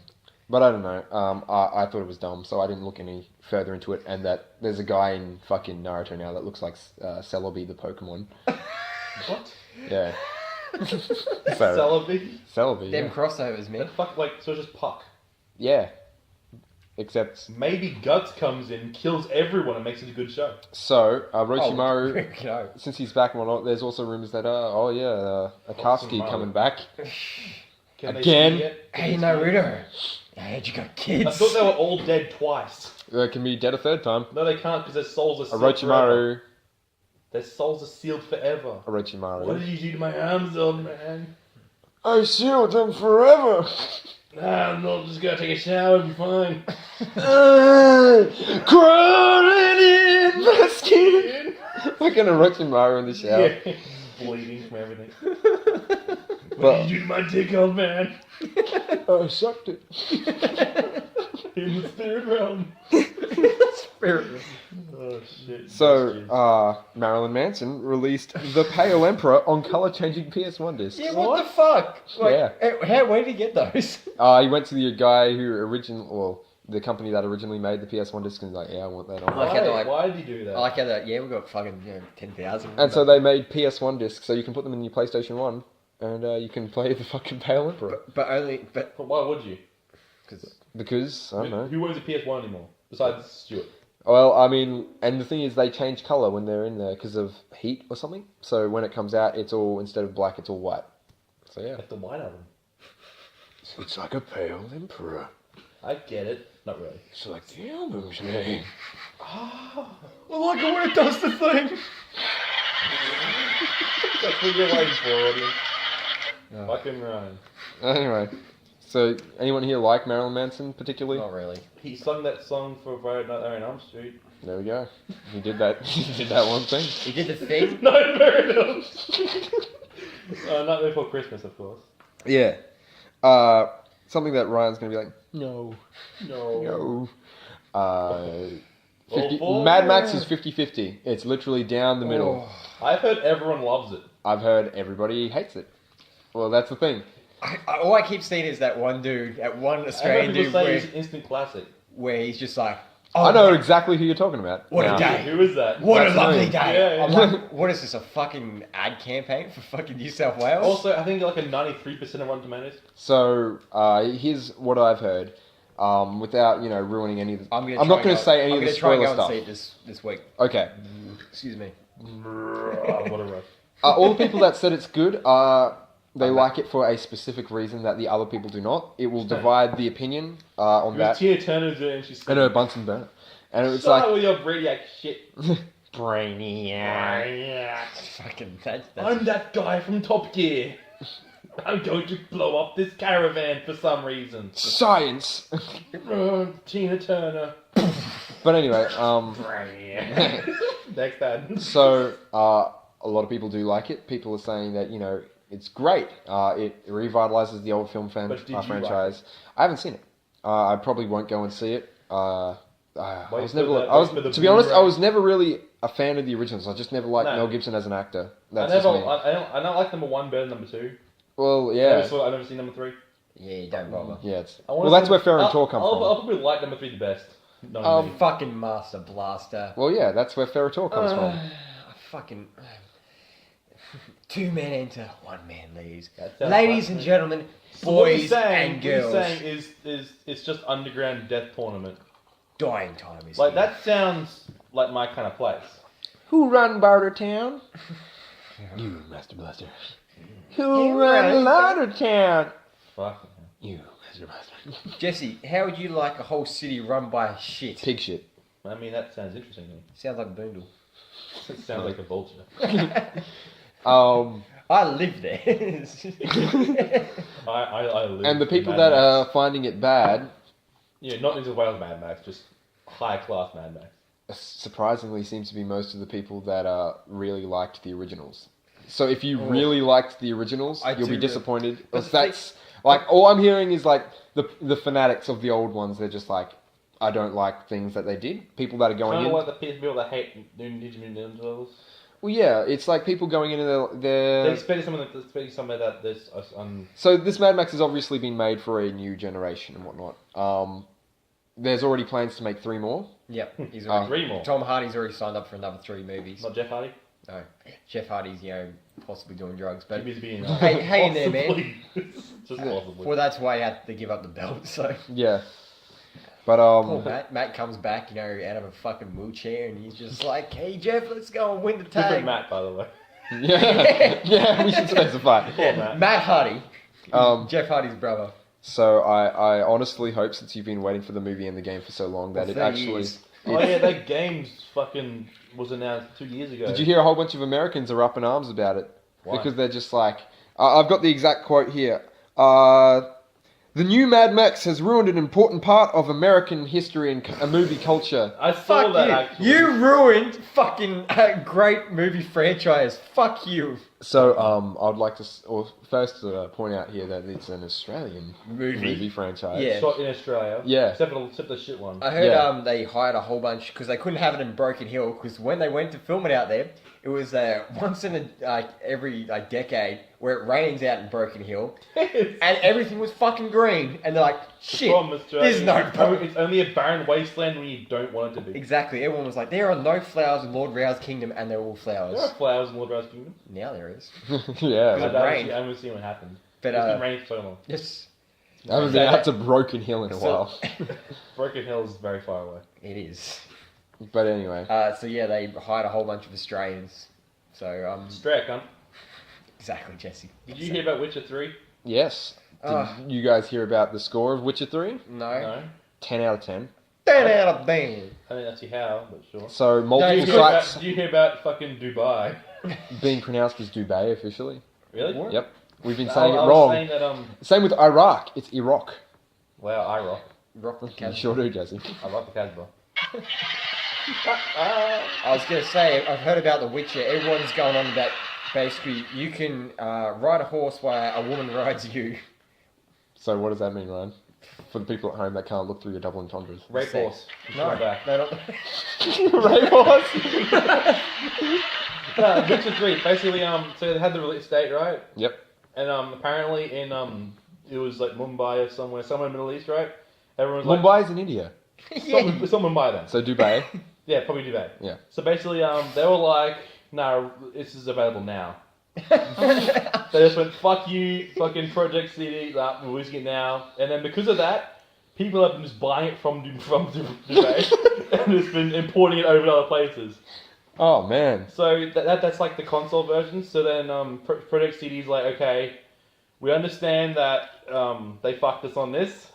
But I don't know. I thought it was dumb, so I didn't look any further into it. And that there's a guy in fucking Naruto now that looks like Celebi the Pokemon. What? Yeah. So, Celebi? Celebi. Them Yeah. crossovers, man. That fuck like so it's just Puck. Yeah. Except Maybe Guts comes in, kills everyone, and makes it a good show. so Orochimaru. Oh, no. Since he's back and whatnot, there's also rumors that Akatsuki Orochimaru. coming back. Can they Again? see it? Hey, Naruto. I heard you got kids. I thought they were all dead twice. Can be dead a third time. No, they can't because their souls are sealed forever. Orochimaru. Their souls are sealed forever. What Orochimaru. did you do to my arms, old man? I sealed them forever. Nah, I'm not just gonna take a shower and be fine. Crawling in my skin. Fucking Orochimaru in the shower. Yeah, bleeding from everything. What But did you do to my dick, old man? I sucked it. In the spirit realm. Spirit. Oh shit. So, Marilyn Manson released The Pale Emperor on color-changing PS1 discs. Yeah, what the fuck? Like, Yeah. where did he get those? He went to the guy who the company that originally made the PS1 disc, and like, yeah, I want that on. I like how they're like- Why did he do that? I like how that. Yeah, we got fucking 10,000. And so they made PS1 discs, so you can put them in your PlayStation 1, and you can play the fucking Pale Emperor. but But why would you? Because, I don't know. Who owns a PS1 anymore? Besides Stuart. Well, I mean, and the thing is, they change colour when they're in there because of heat or something. So when it comes out, it's all, instead of black, it's all white. So yeah. Like the white album. It's like a Pale Emperor. I get it. Not really. It's like the album's name. I like it when it does the thing. That's what you're waiting for, audience. Oh. Fucking Ryan. Anyway, so anyone here like Marilyn Manson particularly? Not really. He sung that song for Friday Night There on Elm Street. There we go. He did that. He did that one thing. He did the thing. Nightmare on Elm Street. Night Before Christmas, of course. Yeah. Something that Ryan's gonna be like, no, No. no. 50, Oh, Mad Max is 50-50. It's literally down the middle. I've heard everyone loves it. I've heard everybody hates it. Well, that's the thing. All I keep seeing is that one dude, that one I've heard Australian people dude, say where, it's an instant classic. where he's just like, I know exactly who you're talking about. What a now. day. Who is that? What a That's lovely me. day. Yeah, I'm yeah. like, what is this, a fucking ad campaign for fucking New South Wales? Also, I think like a 93% of Rotten Tomatoes. So here's what I've heard. Without ruining any of the... I'm not going to say any of the I'm gonna try spoiler and go stuff. and see it this week. Okay. Excuse me. What a rush. All the people that said it's good, they like it for a specific reason that the other people do not. It will divide the opinion on that. Tina Turner's there and she's I know, Bunsen burner. And it's Start like... with your Brainiac shit. Brainiac. Brainiac. Fucking that's I'm that guy from Top Gear. I'm going to blow up this caravan for some reason. Science. Tina Turner. But anyway, Brainiac. Next ad. so a lot of people do like it. People are saying that it's great. It revitalizes the old film But did you like franchise. I haven't seen it. I probably won't go and see it. I Wait was for never. the- I was, wait for the to be honest, I Blu-ray. was never really a fan of the originals. I just never liked No. Mel Gibson as an actor. I That's never. just me. I don't like number one better than number two. Well, I yeah, never seen number three. Yeah, don't bother. yeah. It's, I wanna well, that's see- where Fair and I'll- Tor come I'll from. probably like number three the best. Not me. Fucking Master Blaster. Well, yeah, that's where Ferrator comes from. I fucking. Two men enter, one man leaves. That sounds Ladies like- and gentlemen, So what you're boys saying- and girls. What you're saying is it's just underground death tournament. Dying time is Like here. that sounds like my kind of place. Who run Bartertown? You, Master Blaster. Who You run run- Laudertown? Fuck. You, Master Blaster. Jesse, how would you like a whole city run by shit? Pig shit. I mean that sounds interesting to me. Sounds like Boondle. It sounds like a vulture. I live there. I live And the in people Mad that Max. are finding it bad, Yeah, not New South Wales Mad Max, just high class Mad Max. surprisingly seems to be most of the people that really liked the originals. So if you really liked the originals, I you'll do be really- disappointed. But Because the thing- that's like all I'm hearing is like the fanatics of the old ones. They're just like, I don't like things that they did. People that are going Kind in. of like the people that hate Ninja Mutant Ninja Turtles. Well, yeah, it's like people going in and They're they're. expecting somewhere that there's So this Mad Max has obviously been made for a new generation and whatnot. There's already plans to make 3 more. Yep, he's Oh. already. 3 more. Tom Hardy's already signed up for another 3 movies. Not Jeff Hardy. No, Jeff Hardy's possibly doing drugs, but He means being Hey in there, man. Just possibly. well, that's why he had to give up the belt. So Yeah, but poor Matt comes back, out of a fucking wheelchair, and he's just like, "Hey Jeff, let's go and win the Different tag." Matt, by the way. yeah, we should specify. Poor Matt. Matt Hardy, Um, Jeff Hardy's brother. So I honestly hope, since you've been waiting for the movie and the game for so long, that For it 30 actually. years. Oh yeah, that game's fucking was announced 2 years ago. Did you hear a whole bunch of Americans are up in arms about it? Why? Because they're just like, I've got the exact quote here. The new Mad Max has ruined an important part of American history and movie culture. I saw Fuck that you! actually. You ruined fucking a great movie franchise. Fuck you. So I'd like to first point out here that it's an Australian Movie. movie franchise. Yeah. Shot in Australia. Yeah. Except the shit one. I heard Yeah. they hired a whole bunch because they couldn't have it in Broken Hill because when they went to film it out there, It was once in every decade where it rains out in Broken Hill, and everything was fucking green, and they're like, shit. Problem, Australia, there's no problem. It's only a barren wasteland when you don't want it to be. Exactly. Everyone was like, there are no flowers in Lord Rao's kingdom, and they're all There are flowers. flowers in Lord Rose Kingdom. Now there is. Yeah. Good I rain. haven't seen what happened. But It's been raining for so long. yes, I haven't been out to Broken Hill in a while. Broken Hill is very far away. it is. But anyway. So yeah, they hired a whole bunch of Australians. So Straight, cunt. exactly, Jesse. Did you hear about Witcher 3? Yes. Did you guys hear about the score of Witcher 3? No. No. 10 out of 10. 10 out of 10. I think that's your how, but sure. So No, multiple you Did you, hear sites about, did you hear about fucking Dubai? being pronounced as Dubai officially. Really? What? Yep. We've been I saying it was wrong. saying that, Same with Iraq. It's Iraq. wow, I rock. Rock the You Casbah. sure do, Jesse. I like the Casbah. I was going to say, I've heard about The Witcher. Everyone's going on that basically you can ride a horse while a woman rides you. So what does that mean, Ryan? For the people at home that can't look through your double entendres. Rape Sex. horse. No, Right back. no, not. Rape horse? No, Witcher 3, basically, so they had the release date, right? Yep. And apparently in it was like Mumbai or somewhere in the Middle East, right? Everyone was Mumbai's in India. like, someone Mumbai then. So Dubai. Yeah, probably do that. Yeah. So basically, they were like, no, this is available now. They just went, fuck you, fucking Project CD, we're releasing it now. And then because of that, people have been just buying it from Dubai and just been importing it over to other places. Oh man. So that's like the console version. So then Project CD's like, okay, we understand that they fucked us on this.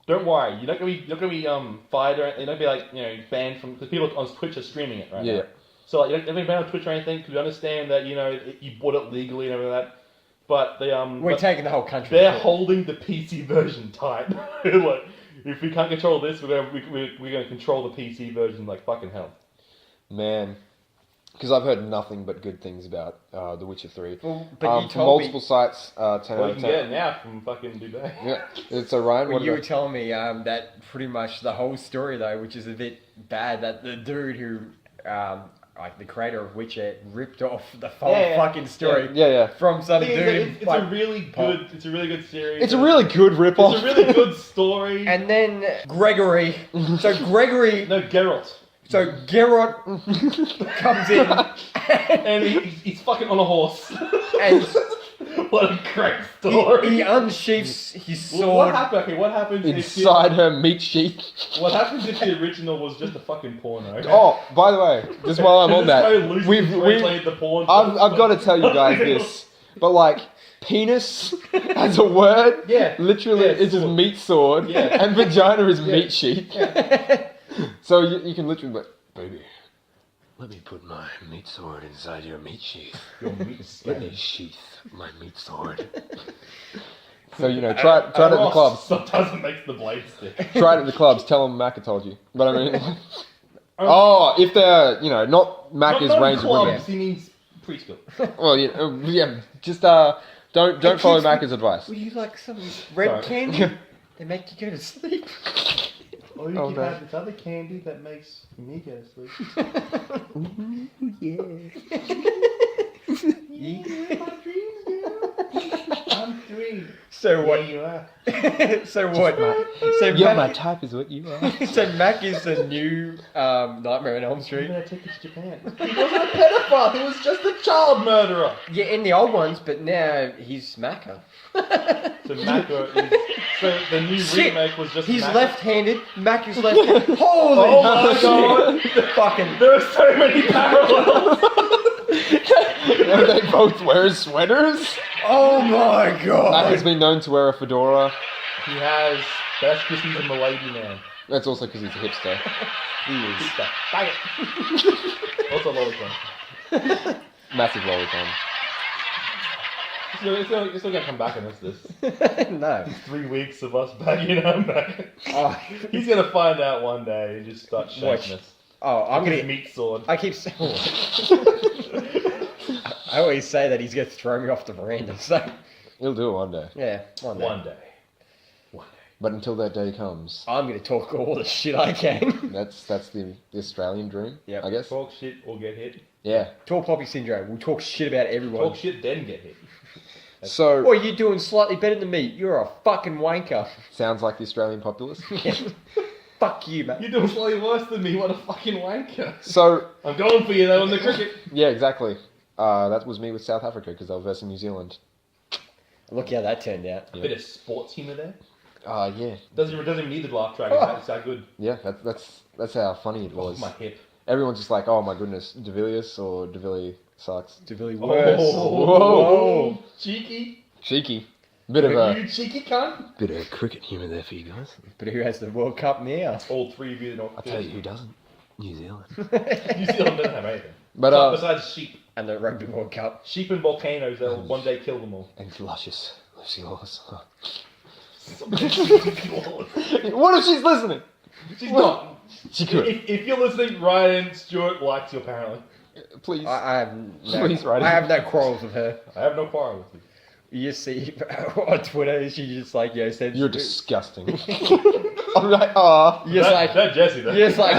Don't worry, you're not gonna be fired or you're not gonna be banned from because people on Twitch are streaming it right Yeah. now. So like, you're not gonna be banned on Twitch or anything because we understand that you bought it legally and everything like that. But they We're but taking the whole country. they're for it. holding the PC version tight. Like, if we can't control this, we're gonna control the PC version like fucking hell. Man. Because I've heard nothing but good things about The Witcher 3. Well, but you from told multiple me. sites, 10 Well, out you of can 10. get it now from fucking Dubai. Yeah. So Ryan, Well, what you were about... telling me that pretty much the whole story though, which is a bit bad, that the dude who, like the creator of Witcher, ripped off the whole Yeah. fucking story Yeah. from some Thing is dude. that in, it's like, a really good. It's a really good series. It's a really good rip-off. It's a really good story. and then Gregory. So Gregory. No, Geralt. So Geralt comes in And he's fucking on a horse. and What a great story. he unsheaths his What sword. happened? Okay, what happens Inside her meat sheath. What happens if the original was just a fucking porno? Oh, by the way, just while I'm on that, we've translated the porn. I've got to tell you guys this, but like penis as a word, Yeah. literally Yeah, it's just sword. meat sword, Yeah. and vagina is Yeah. meat sheath. So you can literally, like, baby, let me put my meat sword inside your meat sheath. Your meat Let me skin. sheath my meat sword. So try it at the clubs. Sometimes it makes the blade stick. Try it at the clubs. Tell them Macca told you. But I mean, oh, if they're not Macca's not range of women. clubs, he means preschool. Well, yeah. Just don't follow kids- Macca's advice. Would you like some red Sorry. candy? They make you go to sleep. Or you Oh, can no. have this other candy that makes me go to sleep. Yeah, my dreams, girl. I'm 3. So There what? you are. So what? So You're my Mac, type is what you are. so Mac is the new Nightmare on Elm I'm Street. gonna take it to Japan. He wasn't a pedophile. He was just a child murderer. Yeah, in the old ones, but now he's Macca. So Macca is. So the new Shit. remake was just. He's Macca. left-handed. Mac is left-handed. Holy Oh my god! Fucking. There are so many parallels. Are they both wearing sweaters? Oh my Mac has god. been known to wear a fedora. He has. That's because he's a milady man. That's also because he's a hipster. He is. Bang it. Also lolicon. Massive lolicon. It's still gonna come back and this. No. 3 weeks of us banging him back. Oh, He's gonna find out one day and just start Watch. shaking us. I'm His gonna. meat sword. I keep saying. I always say that he's gonna throw me off the veranda. So He'll do it one day. yeah, one day. One day. One day. But until that day comes, I'm gonna talk all the shit I can. that's the Australian dream, Yep. I guess. Talk shit or get hit. Yeah. Tall poppy syndrome. We'll talk shit about everyone. Talk shit, then get hit. So Well, you're doing slightly better than me. You're a fucking wanker. sounds like the Australian populace. Fuck you, mate. You're doing slightly worse than me. What a fucking wanker. So I'm going for you though on the cricket. yeah, exactly. That was me with South Africa because they were versing New Zealand. Look how that turned out. A bit of sports humour there. Yeah, Doesn't even need the laugh track. It's that good. yeah. That's how funny it was. My hip. Everyone's just like, oh my goodness, De Villiers or De Villiers sucks. To really Oh, worse. Whoa. Cheeky. Cheeky. Bit of a You cheeky cunt. bit of cricket humour there for you guys. But who has the World Cup now? All three of you don't. I'll tell you who doesn't. New Zealand. New Zealand doesn't have anything. But Besides sheep. And the Rugby World Cup. Sheep and volcanoes that will one day kill them all. and luscious Lucy Lawless. She's What if she's listening? not. She could. If you're listening, Ryan Stewart likes you apparently. Please. I have no, Please write it. I have no quarrels with her. I have no quarrel with you. You just see on Twitter, she just like, said... You're disgusting. I'm like, ah. You're just like... that Jesse though. You're just like,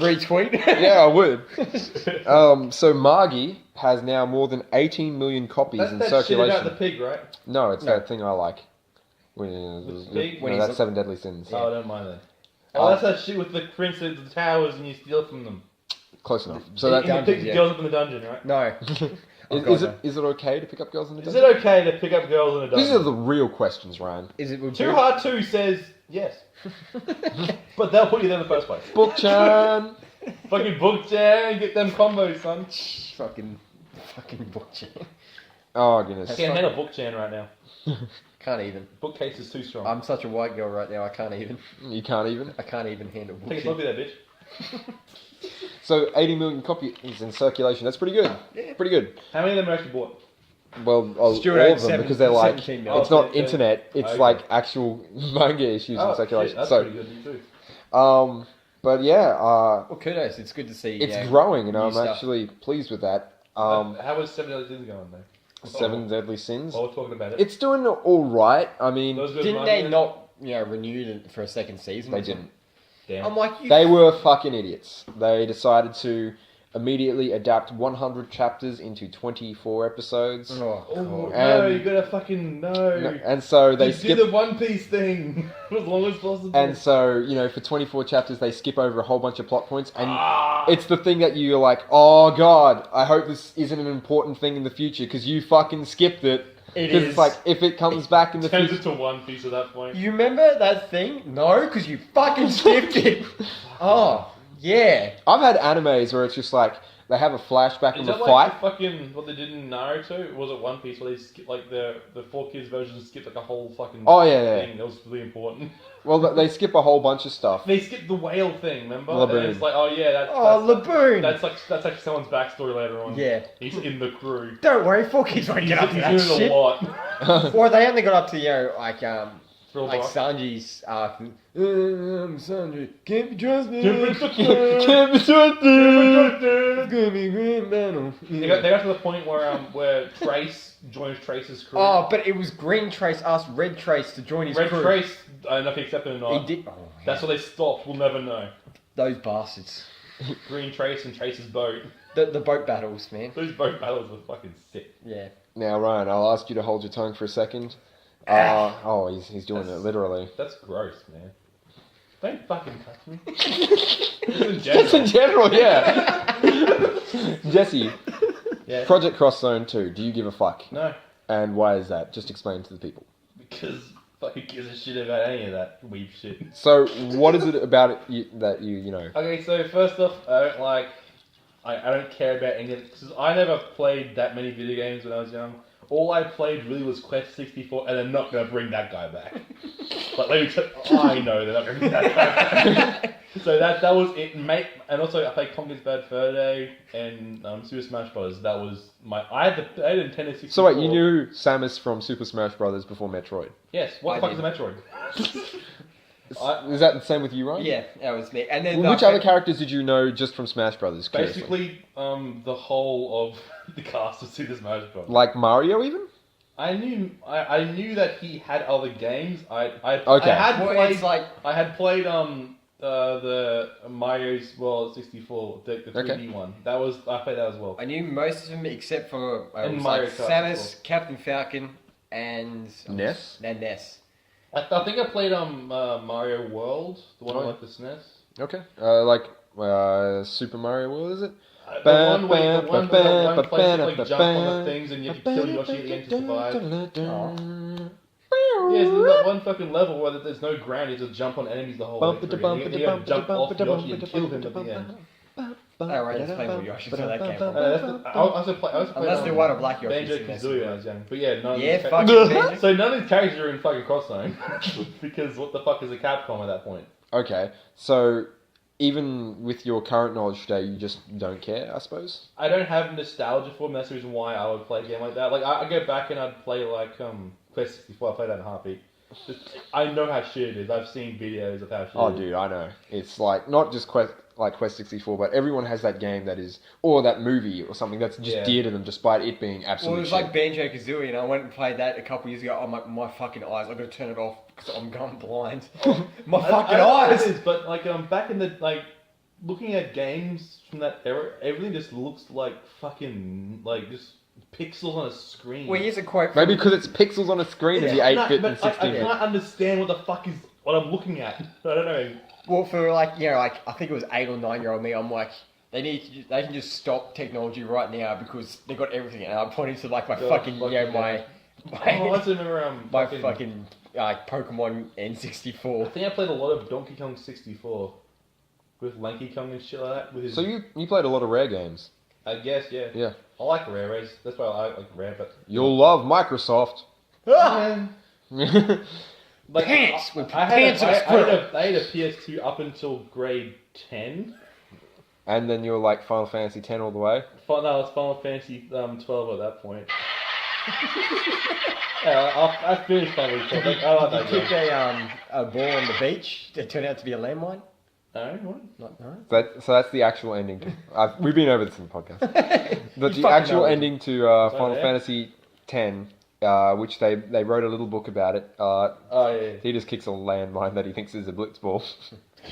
retweet. Yeah, I would. So Margie has now more than 18 million copies That's in that shit circulation. about the pig, right? No, it's No. that thing I like. pig? No, When that's he's- 7 Deadly Sins. Oh, I don't mind that. Oh, that's that shit with the prince of the towers and you steal from them. Close enough. So And that you dungeons, pick yeah. girls up in the dungeon, right? No. Oh, is, God, is no. it is it okay to pick up girls in the Is dungeon? it okay to pick up girls in a These dungeon? are the real questions, Ryan. Is it with Too Hard 2 says yes. But they'll put you there in the first place. Book Chan. Fucking book jam and get them combos, son. Fucking butcher. Oh goodness. I can't handle book jam right now. Can't even. Bookcase is too strong. I'm such a white girl right now. I can't even You can't even. handle Take a bullshit. selfie there, bitch. So 80 million copies in circulation. That's pretty good. Pretty good. How many of them are actually bought? Well, Stuart all owns of them 7 because they're like 17 million. it's not Okay. internet. It's Okay. like actual manga issues in circulation. Shit, that's So, pretty good too. but yeah, Well, kudos. It's good to see. it's growing, and new I'm stuff. actually pleased with that. How was 7 Deadly Sins going though? Seven Deadly Sins. While we're talking about it. It's doing all right. I mean, Those good Didn't money they then? not, renew it for a second season? they or something? didn't. Damn. I'm like, you. They were fucking idiots. They decided to immediately adapt 100 chapters into 24 episodes. Oh, Oh, God. no, And- you gotta fucking no. And so they Just do skip. the One Piece thing as long as possible. And so, for 24 chapters, they skip over a whole bunch of plot points. And Ah. it's the thing that you're like, oh god, I hope this isn't an important thing in the future because you fucking skipped it. It Because is. it's like, if it comes back in the turns future. into One Piece at that point. You remember that thing? No, because you fucking skipped it. Oh, yeah. I've had animes where it's just like, they have a flashback Is of the that fight. like the fucking what they did in Naruto? Or was it One Piece where they skipped like the 4 Kids version skipped like a whole fucking Oh, yeah. thing that was really important. Well, they skip a whole bunch of stuff. They skipped the whale thing, remember? Laboon. And it's like, oh yeah, that's Oh, Laboon. that's actually someone's backstory later on. Yeah. He's in the crew. Don't worry, 4 Kids won't He's, get up to he's that doing shit. a lot. Or they only got up to, Thrill like Bark. Sanji's arc. Sanji, can't be trusted. Can't be trusted. It's gonna be a great battle. They got to the point where Trace joins Trace's crew. Oh, but it was Green Trace asked Red Trace to join his Red crew. Trace, I don't know if he accepted it or not. He did. Oh, That's why they stopped. We'll never know. those bastards. Green Trace and Trace's boat. The boat battles, man. Those boat battles were fucking sick. Yeah. Now, Ryan, I'll ask you to hold your tongue for a second. He's doing it literally. That's gross, man. Don't fucking touch me. Just Just in in general. general, yeah. Jesse, Yeah. Project Cross Zone 2, do you give a fuck? No, And why is that? Just explain to the people. because fucking gives a shit about any of that weeb shit. So, what is it about it that you know? Okay, so first off, I don't care about any of it, because I never played that many video games when I was young. All I played really was Quest 64, and they're not going to bring that guy back. But let me tell I know they're not going to bring that guy back. So that was it, mate. And also, I played Conker's Bad Fur Day and Super Smash Bros. That was my. I had a Nintendo 64. So wait, you knew Samus from Super Smash Bros. Before Metroid? Yes. What I the fuck did. is a Metroid? Is that the same with you, Ryan? Yeah, that was me. And then Well, which other characters did you know just from Smash Brothers? curiously? Basically, the whole of the cast of Super Smash Bros. Like Mario, even? I knew that he had other games. I Okay. had Well, played it's like I had played the Mario's World 64, the 3D one. I played that as well. I knew most of them except for And it was Mario like Kart Samus, as well. Captain Falcon, and Ness? And Ness. I think I played Mario World, the one Oh. on like the SNES. Okay. Super Mario World, is it? The one where the one place you like jump on the things and you have to kill Yoshi at the end to survive. Yeah, there's that one fucking level where there's no ground, you just jump on enemies the whole way through. And you have to jump off Yoshi and kill him at the end. Oh, right, that's playing with Yoshi, so that came from. I also play. Unless they want a black Yoshi. Banjo Kazooie when I was young, but yeah, none of Yeah, these fucking Banjo. So none of these characters are in fucking Cross Zone because what the fuck is a Capcom at that point? Okay, so even with your current knowledge today, you just don't care, I suppose? I don't have nostalgia for them. That's the reason why I would play a game like that. Like I go back and I'd play like Quest 64. I played that in a heartbeat. I know how shit it is. I've seen videos of how shit Oh, it is. dude, I know. It's like, not just Quest 64, but everyone has that game that is, or that movie or something that's just Yeah. dear to them, despite it being Well, absolute it was shit. like Banjo Kazooie, and I went and played that a couple years ago. I'm like, my fucking eyes, I've got to turn it off because I'm going blind. My fucking I don't know what eyes! it is, but like back in the looking at games from that era, everything just looks like fucking like just pixels on a screen. Well, here's a quote from... Maybe because it's pixels on a screen in the 8-bit but and 16-bit. I can't understand what the fuck is what I'm looking at. I don't know. Well, for like, you know, like, I think it was 8 or 9-year-old me, I'm like, they can just stop technology right now because they got everything. And I'm pointing to like my God, fucking, you know, fucking I my also remember fucking Pokemon N64. I think I played a lot of Donkey Kong 64 with Lanky Kong and shit like that. With his, So you played a lot of Rare games. I guess, yeah. Yeah. I like Rare Rays. That's why I like Rare, but You'll love Microsoft. like, Pants! With I pants had of a, a squirrel. I had a PS2 up until grade 10. And then you're like Final Fantasy 10 all the way. No, it's Final Fantasy 12 at that point. Yeah, I finished Final Fantasy 12. I like You that kicked game. a ball on the beach that turned out to be a landmine? No, what? No? So that's the actual ending. We've been over this in the podcast. But You the fucking actual know it. ending to Final yeah? Fantasy 10, which they wrote a little book about it. Oh, yeah. He just kicks a landmine that he thinks is a blitzball,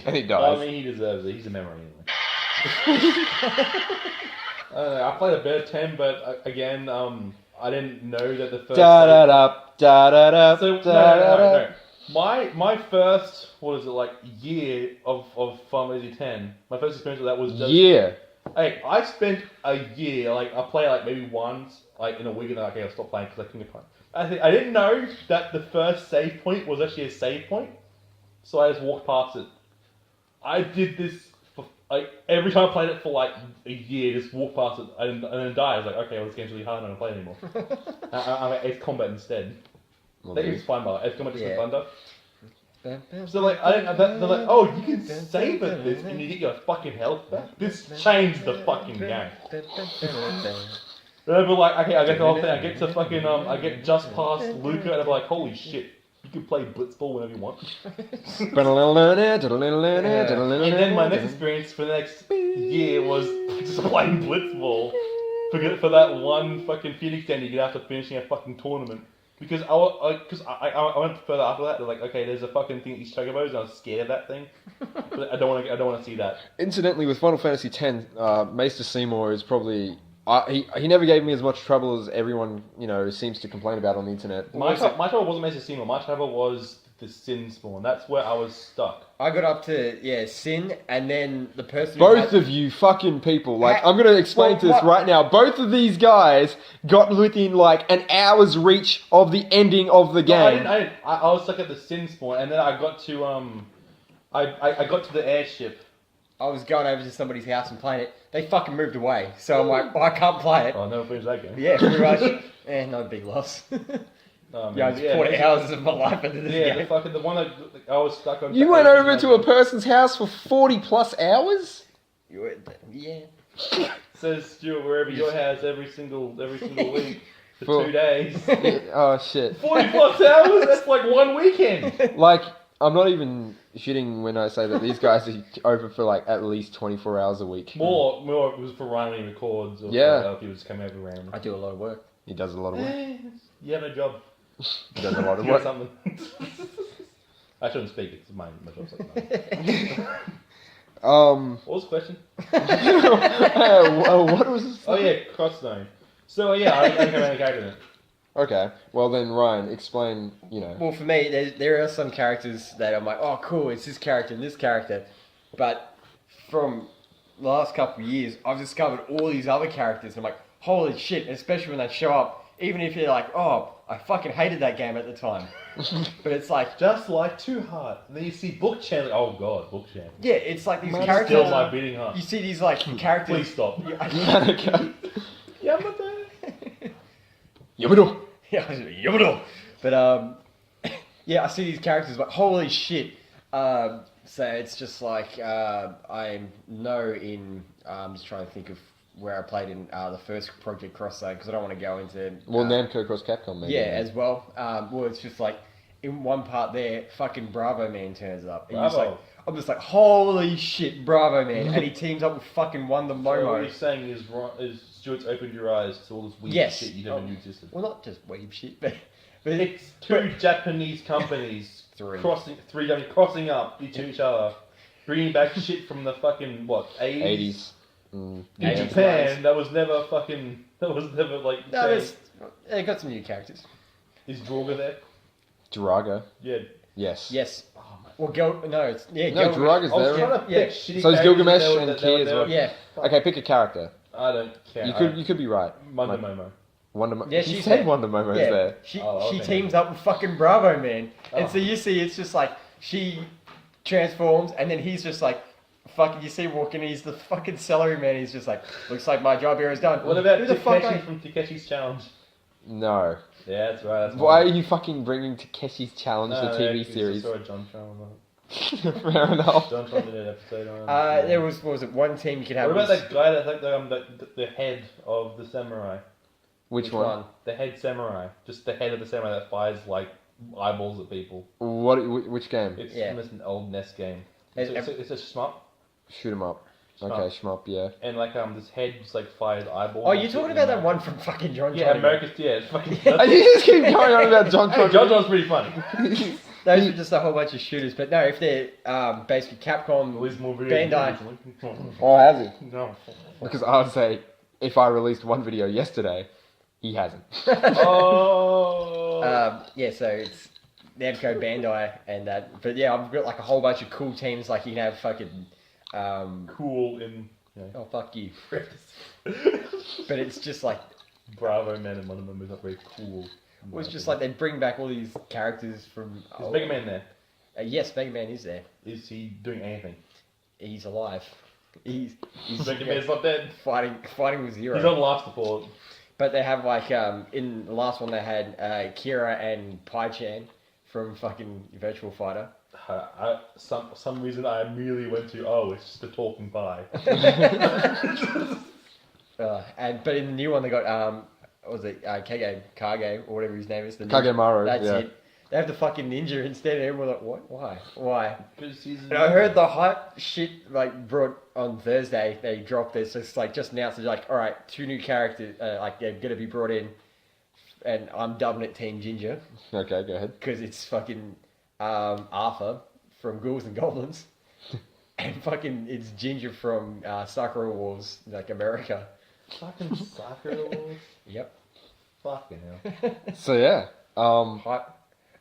and he I dies. mean, he deserves it. He's a memory anyway. I don't know. I played a better 10, but again, I didn't know that the first. Da da da da da da So no, da da. no. My first year of Final Fantasy 10. My first experience with that was just Yeah. Hey, I spent a year I play maybe once in a week and then okay I'll stop playing because I couldn't play. I didn't know that the first save point was actually a save point, so I just walked past it. I did this for every time I played it for a year, just walked past it and then die. I was like, okay, well this game's really hard, I'm not gonna play it anymore. I'm at Ace Combat instead. Well, That dude. game's fine, by the way. Ace Combat Distant Yeah. Thunder. So I didn't. They're like, oh, you can save at this and you get your fucking health back. This changed the fucking game. But okay, I get the whole thing. I get to fucking I get just past Luca and I'm like, holy shit, you can play Blitzball whenever you want. And then my next experience for the next year was just playing Blitzball for that one fucking Phoenix game you get after finishing a fucking tournament. Because I went further after that. They're like, okay, there's a fucking thing that eats chocobos, and I was scared of that thing. But I don't want to see that. Incidentally, with Final Fantasy X, Maester Seymour is probably he never gave me as much trouble as everyone seems to complain about on the internet. My trouble wasn't Master Seymour. My trouble was the Sin Spawn. That's where I was stuck. I got up to, Sin, and then the person who Both had- of you fucking people. Like, Ha- I'm going to explain Well, to this what- right now. Both of these guys got within an hour's reach of the ending of the No, game. I didn't. I was stuck at the Sin Spawn, and then I got to I got to the airship. I was going over to somebody's house and playing it. They fucking moved away. So I'm like, I can't play it. Oh, I never finished that game. Yeah, pretty much. No big loss. Oh, man. Yeah, I just 40 hours of my life into this Yeah, game. the one that I was stuck on. You went over to a person's house for 40 plus hours? Yeah. Says Stuart wherever your house every single week for For- 2 days. Oh, shit. 40 plus hours. That's like one weekend. Like, I'm not even shitting when I say that these guys are over for at least 24 hours a week. More it was for Riley records or Yeah. for other people just come over around. I do a lot of work. He does a lot of work. You have no job. He does a lot of Do work. something. I shouldn't speak because my job's like that. What was the question? What was this? Oh yeah, Crossstone. So yeah, I don't have any character in it. Okay, well then, Ryan, explain. Well, for me, there are some characters that I'm like, oh, cool, it's this character and this character. But from the last couple of years, I've discovered all these other characters. And I'm like, holy shit, especially when they show up. Even if you're like, oh, I fucking hated that game at the time. But it's like, Just like Too Hard. And then you see Book Chan. Oh god, Book Chan. yeah, it's like these Still characters. Still my beating heart. You see these like characters. Please stop. Yamato. Yeah, Yamato. But yeah, I see these characters like holy shit. So it's just like I know in I'm just trying to think of where I played in the first Project Cross Zone because I don't want to go into Well, Namco Cross Capcom, maybe. yeah as well. Well, it's just like in one part there, fucking Bravo Man turns up. And you're just Bravo. like, I'm just like, holy shit, Bravo Man, and he teams up with fucking Wonder So what Momo. you're saying is Stuart's opened your eyes to all this weird Yes. shit you never knew existed. Well, not just weeb shit, but It's two Japanese companies Three. crossing up each other, bringing back shit from the fucking what 80s. 80s. Mm. In 80s, Japan, that was never like. no, changed. they got some new characters. Is Draugr there? Drago. Yeah. Yes. Yes. Oh my. Well, no, No, Gilgamesh. Draga's I was there. trying to Yeah. pick shitty So is characters Gilgamesh that were- and that Key were as well? never- Yeah. Okay, pick a character. I don't care. You could be right. Wonder Like, Momo. Wonder Mo- Yeah, he she's said there. Wonder Momo's Yeah, there. she Oh, okay. teams up with fucking Bravo Man, and Oh. so you see it's just like she transforms, and then he's just like, fucking. You see him walking, he's the fucking celery man. He's just like, looks like my job here is done. What about Who the fuck? Takeshi from Takeshi's Challenge? No. Yeah, that's right. That's Why are you fucking bringing Takeshi's Challenge, the TV I series? saw a John Tron. Fair enough. John Tron did an episode on. There was what was it? One team you could have. What about was- that guy that's like the head of the samurai? Which one? The head samurai. Just the head of the samurai that fires like eyeballs at people. Which game? It's Yeah. almost an old NES game. It's- It's a shmup. Shoot 'em up. Shmup. Okay, shmup, yeah. And like this head just like fires eyeballs. Oh, and you're shit talking in about that there. one from fucking John. Yeah, Tron. America's it's fucking. And you just keep going on about John Hey, Tron. John Tron's pretty funny. Those are just a whole bunch of shooters, but no, if they're basically Capcom, Release more videos. Bandai. Oh, has he? No. Because I would say, if I released one video yesterday, he hasn't. Oh. yeah, so it's Namco, Bandai, and that. But yeah, I've got like a whole bunch of cool teams. Like you can have fucking. Cool in. Oh fuck you! But it's just like Bravo Man and one of them is not very cool. it was just like they bring back all these characters from. Is Mega Man there? Yes, Mega Man is there. Is he doing anything? He's alive. He's Mega Man's not dead. fighting with Zero. He's on life support. But they have like in the last one they had Kira and Pai-Chan from fucking Virtual Fighter. Some reason I immediately went to it's just a talking pie. But in the new one they got what was it Kage or whatever his name is. The ninja. Kagemaru, That's yeah. it. They have the fucking ninja instead, and everyone's like, what? Why? Because he's. And I heard the hype shit like brought on Thursday. They dropped this. It's like just announced. It's like, all right, 2 new characters. Like they're gonna be brought in, and I'm dubbing it Team Ginger Okay, go ahead. because it's fucking Arthur from Ghouls and Goblins, and fucking it's Ginger from Sakura Wars, like America. Fucking soccer rules. Yep. Fucking hell. So yeah, Hype.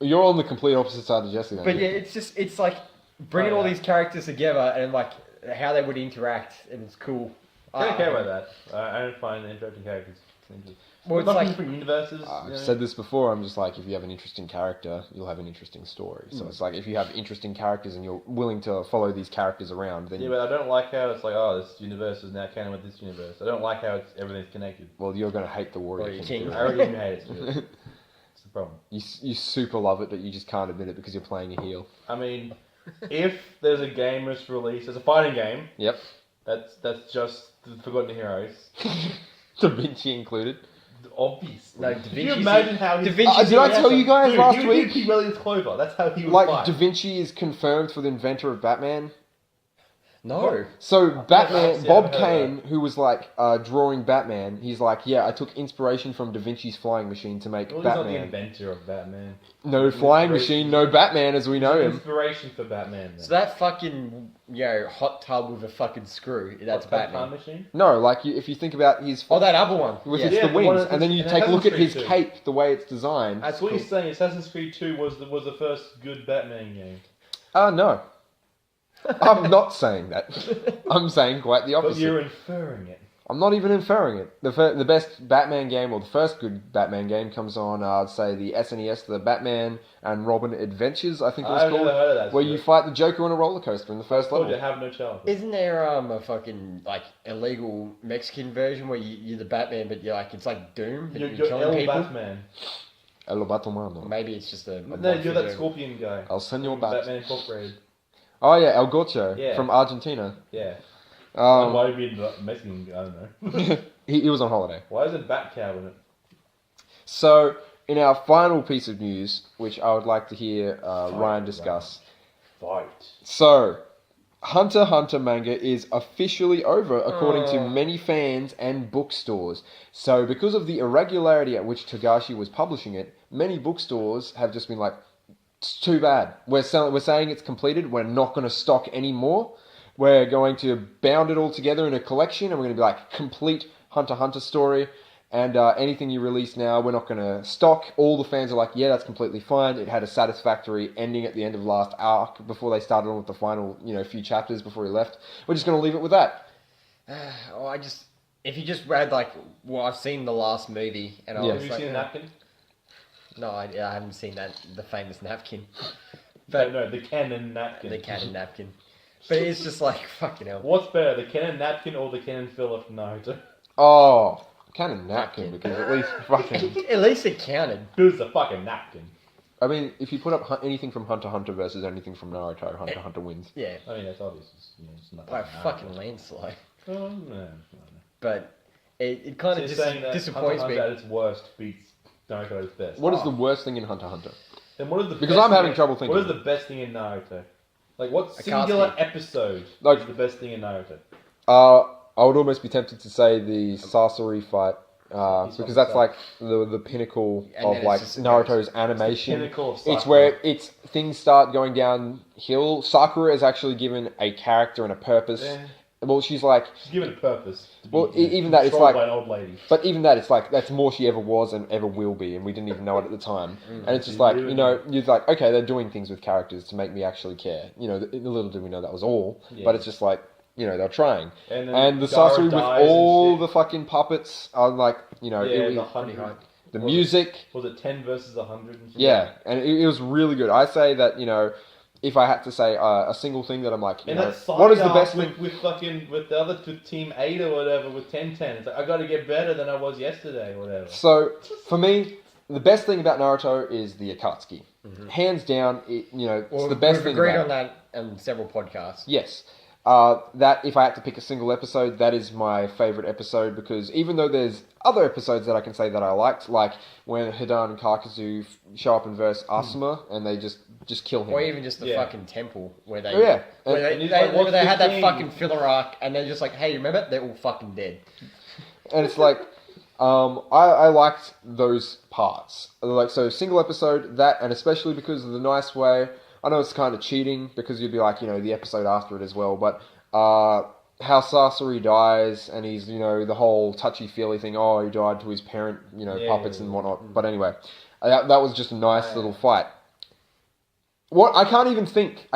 you're on the complete opposite side of Jesse then. But yeah, it's like bringing Oh, all yeah. these characters together and like how they would interact, and it's cool. I don't care about that. I don't find the interacting characters. Well, it's Not like different universes. I've you know? said this before, I'm just like, if you have an interesting character, you'll have an interesting story. So it's like, if you have interesting characters and you're willing to follow these characters around, then, Yeah, but I don't like how it's like, this universe is now canon with this universe. I don't like how everything's connected. well, you're going to hate the Warrior Warrior King. King. I already hate it. It's the problem. You super love it, but you just can't admit it because you're playing a heel. I mean, if there's a game that's released, as a fighting game, Yep. that's just the Forgotten Heroes. Da Vinci included. Obviously. No, Da Could you Vinci's imagine it. how Da he's... Vinci's Did I the tell you guys Dude, last he would week? be Reliant Clover. That's how he would Like, fight. Da Vinci is confirmed for the inventor of Batman. No. So Batman, actually Bob haven't heard Kane, who was like drawing Batman, he's like, yeah, I took inspiration from Da Vinci's flying machine to make Well, he's not the Batman. inventor of Batman. No He's flying inspiration- machine, no Batman as we know He's him. Inspiration for Batman. Then. So that fucking, hot tub with a fucking screw, that's What, Time Batman. Machine? No, like if you think about his Oh, that other one. with Yeah. it's Yeah, the the one wings, that's and then you in take a look at Assassin's his Creed cape, the way it's designed. That's what he's saying. Assassin's Creed 2 was the first good Batman game. No. I'm not saying that. I'm saying quite the But opposite. you're inferring it. I'm not even inferring it. The best Batman game, or the first good Batman game, comes on, I'd say, the SNES, the Batman and Robin Adventures, I think it was I've never called, heard of that. where you fight the Joker on a roller coaster in the first told you, level. I have no childhood. Isn't there a fucking illegal Mexican version where you're the Batman, but it's like Doom, but You're you're killing El people? Batman. El Batomano. Maybe it's just a No, mod you're for that Doom. Scorpion guy. El Senor From Bat. Batman Incorporated. Oh yeah, El Gocho Yeah. from Argentina. Yeah. Um, Why be the Mexican? I don't know. he was on holiday. Why isn't Batcow in it? So, in our final piece of news, which I would like to hear Ryan discuss. Fight. So, Hunter x Hunter manga is officially over, according to many fans and bookstores. So, because of the irregularity at which Togashi was publishing it, many bookstores have just been like, it's too bad. We're saying it's completed. We're not going to stock any more. We're going to bound it all together in a collection, and we're going to be like, complete Hunter x Hunter story. And anything you release now, we're not going to stock. All the fans are like, yeah, that's completely fine. It had a satisfactory ending at the end of last arc before they started on with the final, few chapters before he left. We're just going to leave it with that. If you just read I've seen the last movie, and I Yeah. was Have you like, seen a napkin? no, I haven't seen the famous napkin, No, the canon napkin. the canon napkin. But it's just like fucking hell. What's better, the canon napkin or the canon filler from Naruto? Oh, kind of napkin, because at least fucking... At least it counted. Who's the fucking napkin? I mean, if you put up anything from Hunter x Hunter versus anything from Naruto, Hunter x Hunter wins. Yeah, I mean, that's obvious. It's not by a Naruto. fucking landslide. Oh, no. But it kind So of you're just saying that disappoints Hunter me. x Hunter at its worst beats Naruto at its best. What is the worst thing in Hunter x Hunter? Then what is the Because best I'm having thing- trouble thinking. What is the best thing in Naruto? Like, what Akatsuki. singular episode Like- is the best thing in Naruto? I would almost be tempted to say the Sasori fight, because that's like the pinnacle And of then like it's just- Naruto's animation. Pinnacle of It's Sakura. where things start going downhill. Sakura is actually given a character and a purpose. Yeah. Well, she's like, She's given a purpose. To be Well, even that, it's controlled like- by an old lady. but even that, it's like that's more she ever was and ever will be, and we didn't even know it at the time. And it's just like, Really? you're like, okay, they're doing things with characters to make me actually care. Little do we know that was all, Yeah. but it's just like, they're trying. And, then And the Gaara Sasori with dies and all shit. the fucking puppets are like, Yeah, it the was, 100. the was it- music, Was it 10 versus 100? And shit? yeah, and it was really good. I say that, if I had to say a single thing that I'm like, And that side what is the arc best thing? with the other with Team 8 or whatever with 10-10. It's like, I gotta get better than I was yesterday or whatever. So, for me, the best thing about Naruto is the Akatsuki. Hands down, it's the best We've thing agreed about on it. that on several podcasts. Yes. That, if I had to pick a single episode, that is my favourite episode, because even though there's other episodes that I can say that I liked, like when Hidan and Kakazu show up and verse Asuma, and they just kill him. Or even just the Yeah. fucking temple where they Oh, yeah. where they, And he's they, like, "What's they the had that king?" fucking filler arc and they're just like, hey, remember? They're all fucking dead. And it's like, I liked those parts. Like, so single episode, that, and especially because of the nice way. I know it's kind of cheating because you'd be like, the episode after it as well, but how Sasori dies and he's, the whole touchy-feely thing, oh, he died to his parent, puppets and whatnot. But anyway, that was just a nice little fight. I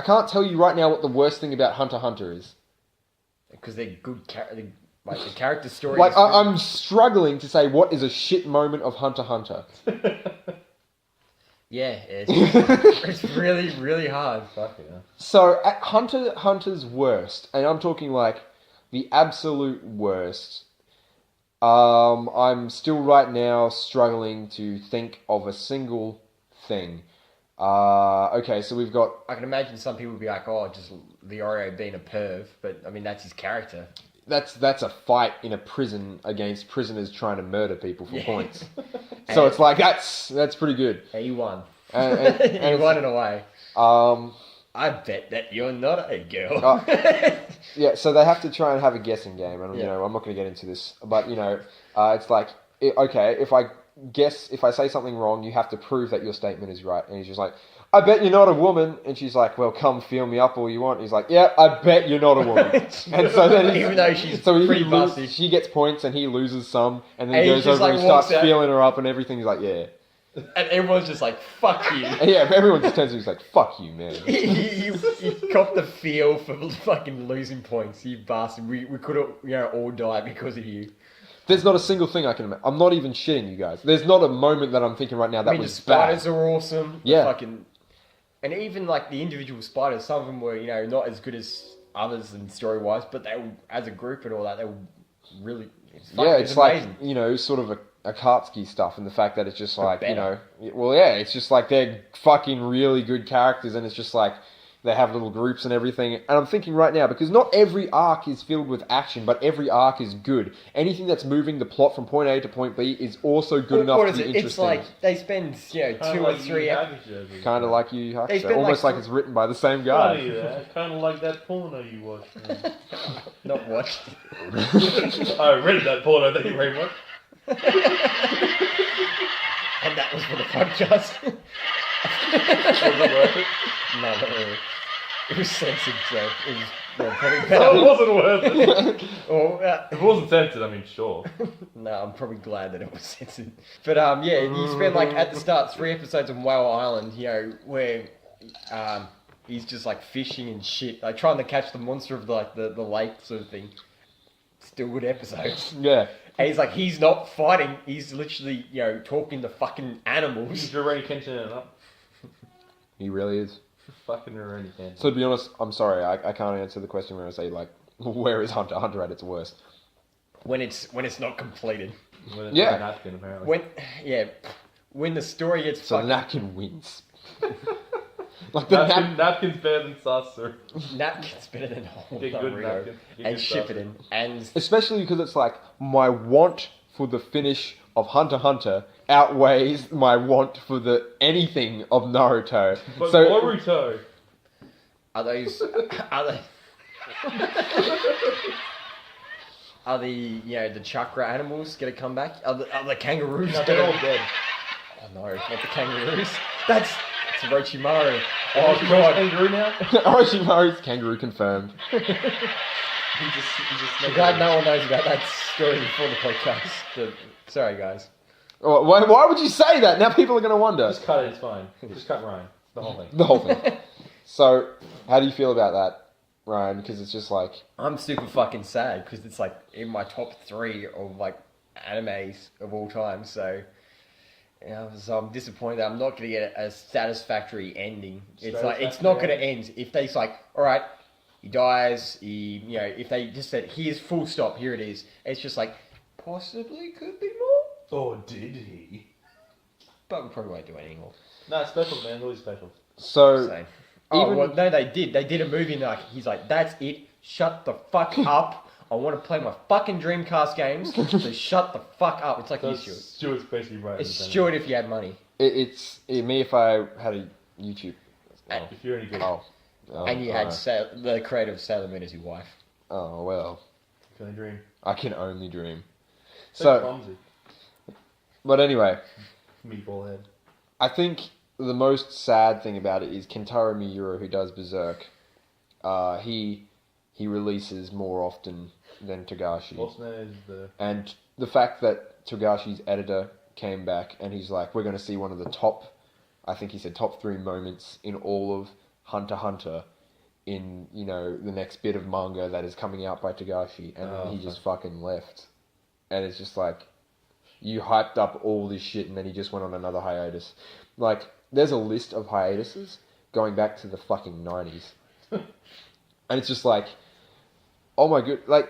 can't tell you right now what the worst thing about Hunter x Hunter is. Because they're good like the character story. Like, is good. I'm struggling to say what is a shit moment of Hunter x Hunter. Yeah, it's really, really hard. Fuck yeah. So, at Hunter x Hunter's worst, and I'm talking like the absolute worst, I'm still right now struggling to think of a single thing. Okay, so we've got... I can imagine some people would be like, oh, just Leorio being a perv, but I mean, that's his character. That's a fight in a prison against prisoners trying to murder people for Yeah. points. So it's like, that's pretty good. He won. And he won in a way. Um, I bet that you're not a girl. Oh. Yeah, so they have to try and have a guessing game, and you Yeah. know, I'm not going to get into this, but you know, it's like, okay, if I say something wrong, you have to prove that your statement is right, and he's just like, I bet you're not a woman, and she's like, well, come feel me up all you want. And he's like, yeah, I bet you're not a woman, and so then Even though she's he pretty busty. she gets points, and he loses some, and then And he he goes just, over like, and starts walks out. feeling her up and everything. He's like, yeah, And everyone's just like, fuck you. and yeah, everyone just turns to him, he's like, fuck you, man. you copped the feel for fucking losing points, you bastard. We could have, you know, all died because of you. There's not a single thing I can. I'm not even shitting you guys. There's not a moment that I'm thinking right now that I mean, the was bad. spiders are awesome. The Yeah. fucking, and even like the individual spiders, some of them were, you know, not as good as others and story wise, but they were, as a group and all that, they were really. It's like, amazing. you know, sort of a Kartsky stuff, and the fact that it's just like, you know, better. well, yeah, it's just like they're fucking really good characters, and it's just like they have little groups and everything. And I'm thinking right now, because not every arc is filled with action, but every arc is good. Anything that's moving the plot from point A to point B is also good enough What to is be it? interesting. It's like they spend, you know, Kinda 2 or like 3 Yu hours. Hakusho. Kind of like Yu Yu They Hakusho, spend, almost like, like it's written by the same guy. Funny that. Kind of like that porno you watched. Man. Not watched. I read that porno. Thank you very much. And that was for the podcast. Was it worth it? No, not really. It was censored, so it was probably No, it better. wasn't worth it. Or, If it wasn't censored, I mean, sure. no, I'm probably glad that it was censored. But yeah, you spend like at the start 3 episodes on Whale Island, you know, where he's just like fishing and shit, like trying to catch the monster of like the lake sort of thing. Still good episodes. Yeah. And he's like, he's not fighting, he's literally, you know, talking to fucking animals. You're already catching it up. He really is. Fucking already catching. So to be honest, I'm sorry, I can't answer the question where I say like, where is Hunter x Hunter at its worst? When it's not completed. When it's Yeah. a napkin, apparently. When the story gets So fucking... napkin wins. Like the Napkin's better than saucer. Napkin's better than whole Get good Naruto. napkin. Get And good ship saucer. it in. And Especially because it's like, my want for the finish of Hunter x Hunter outweighs my want for the anything of Naruto. But So Boruto. are they are the, you know, the chakra animals gonna come back? Are the kangaroos No, they're all gonna... dead. Oh no, not the kangaroos. That's Orochimaru. Oh, Oh god. god. Kangaroo now? Orochimaru's kangaroo confirmed. He just I'm glad no one knows about that story before the podcast. Sorry guys. Oh, why would you say that? Now people are going to wonder. Just cut it, it's fine. Just cut Ryan. The whole thing. The whole thing. So, how do you feel about that, Ryan? Because it's just like, I'm super fucking sad because it's like in my top 3 of like animes of all time. So, so I'm disappointed that I'm not going to get a satisfactory ending. It's like it's not going to end if they like, all right, he dies. You know, if they just said here's full stop, here it is. It's just like possibly could be more, Or did he? but we probably won't do it anymore. Nah, special, man. Always special. so, So, oh even- well, no, they did. They did a movie and like he's like, that's it. Shut the fuck up. I want to play my fucking Dreamcast games. So shut the fuck up. It's like So you, Stuart. Stuart's basically right. It's Stuart if you had money. me if I had a YouTube. Oh, if you're any good. Oh. And you had the creator of Sailor Moon as your wife. Oh, well. Can I dream? I can only dream. So So, clumsy. but anyway, Meatball head. I think the most sad thing about it is Kentaro Miura, who does Berserk. He releases more often than Togashi, What's known as the... and the fact that Togashi's editor came back and he's like, we're going to see one of the top, I think he said top 3 moments in all of Hunter x Hunter in, you know, the next bit of manga that is coming out by Togashi, and then he just fucking left, and it's just like, you hyped up all this shit and then he just went on another hiatus. Like, there's a list of hiatuses going back to the fucking 90s. And it's just like, oh my god, like,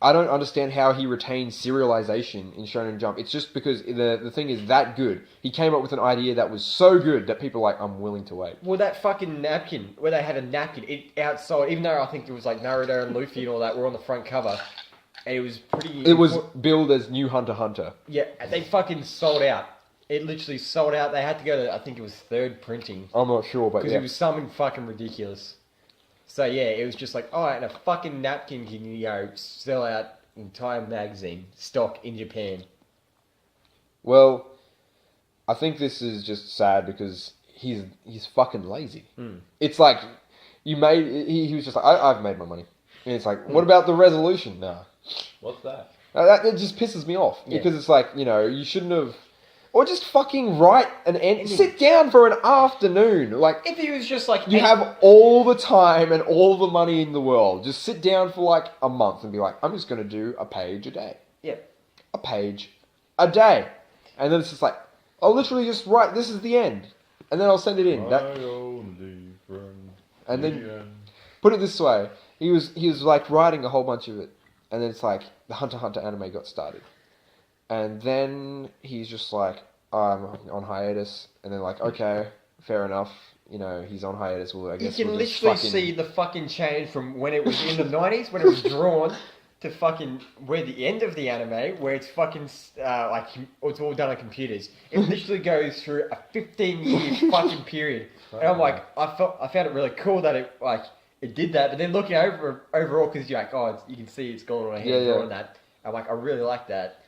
I don't understand how he retains serialization in Shonen Jump. It's just because the thing is that good. He came up with an idea that was so good that people are like, I'm willing to wait. Well, that fucking napkin, where they had a napkin, it outsold, even though I think it was like Naruto and Luffy and all that were on the front cover, and it was pretty... It was billed as New Hunter x Hunter. Yeah, they fucking sold out. It literally sold out. They had to go to, I think it was 3rd printing. I'm not sure, but Because yeah. it was something fucking ridiculous. So yeah, it was just like, oh, and a fucking napkin can, you know, sell out entire magazine stock in Japan. Well, I think this is just sad because he's fucking lazy. It's like you made. He was just like, I've made my money, and it's like, what about the resolution? Nah, What's that? that it just pisses me off Yeah. because it's like, you know, you shouldn't have, or just fucking write an end. Sit down for an afternoon, like. If he was just like, You have all the time and all the money in the world. Just sit down for like a month and be like, I'm just going to do a page a day. yeah, A page a day. And then it's just like, I'll literally just write, this is the end. And then I'll send it in. My only friend. And then Yeah. put it this way. He was like writing a whole bunch of it. And then it's like the Hunter x Hunter anime got started. And then he's just like, I'm on hiatus. And then like, okay, fair enough. You know, he's on hiatus. Well, I you guess can we'll just literally fucking... see the fucking change from when it was in the 90s, when it was drawn, to fucking where the end of the anime, where it's fucking like it's all done on computers. It literally goes through a 15-year fucking period, and I'm like, I found it really cool that it did that. But then looking overall, because you're like, oh, you can see it's gone on a hand Yeah, yeah. drawing that. I'm like, I really like that.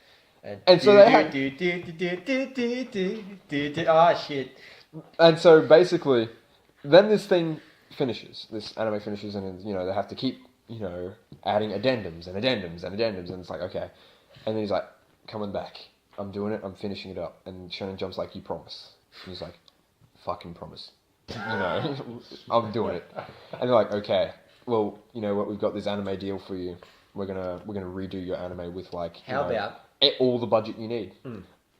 And so they had- shit. And so basically, then this thing finishes. This anime finishes, and you know they have to keep, you know, adding addendums and addendums and addendums, and it's like, okay. And then he's like, coming back. I'm doing it. I'm finishing it up. And Shonen Jump's like, you promise? And he's like, fucking promise. You know, I'm doing it. And they're like, okay. Well, you know what? We've got this anime deal for you. We're gonna redo your anime with like, you How know, about all the budget you need.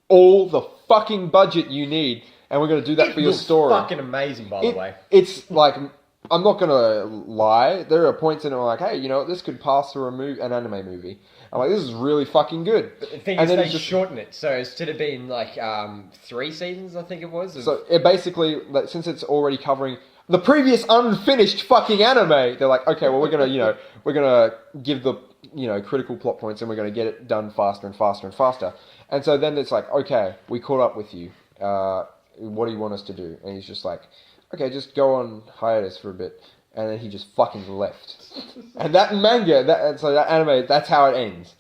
All the fucking budget you need, and we're gonna do that it for your looks story. fucking amazing, by the way. It's like, I'm not gonna lie. There are points in it where I'm like, hey, you know what? This could pass for an anime movie. I'm like, this is really fucking good. But the thing And is, then they it's just- shorten it. So instead of being like 3 seasons, I think it was. So it basically, like, since it's already covering the previous unfinished fucking anime, they're like, okay, well, we're gonna give the, you know, critical plot points, and we're gonna get it done faster and faster and faster. And so then it's like, okay, we caught up with you. What do you want us to do? And he's just like, okay, just go on hiatus for a bit. And then he just fucking left. And that manga, so that anime, that's how it ends.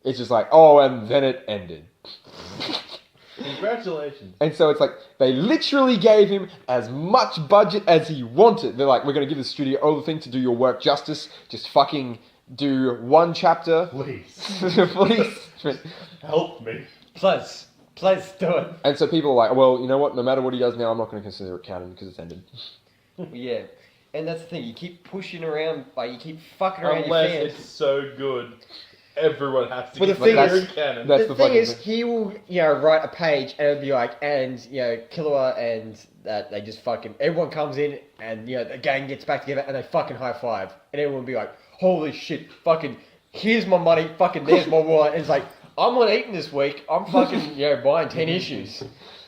It's just like, oh, and then it ended. Congratulations. And so it's like, they literally gave him as much budget as he wanted. They're like, we're going to give the studio all the thing to do your work justice. Just fucking do one chapter. Please. Please. Help me. Please do it. And so people are like, well, you know what? No matter what he does now, I'm not going to consider it canon because it's ended. Yeah. And that's the thing, you keep pushing around, like, you keep fucking around your Unless fans. it's so good, everyone has to Well, get the thing their is- own canon. That's The the thing fucking is, thing. he will, you know, write a page and it'll be like, and, you know, Killua and that, they just fucking, everyone comes in and, you know, the gang gets back together and they fucking high five. And everyone will be like, holy shit, fucking, here's my money, fucking, there's my wallet. And it's like, I'm not eating this week, I'm fucking, you know, buying 10 issues.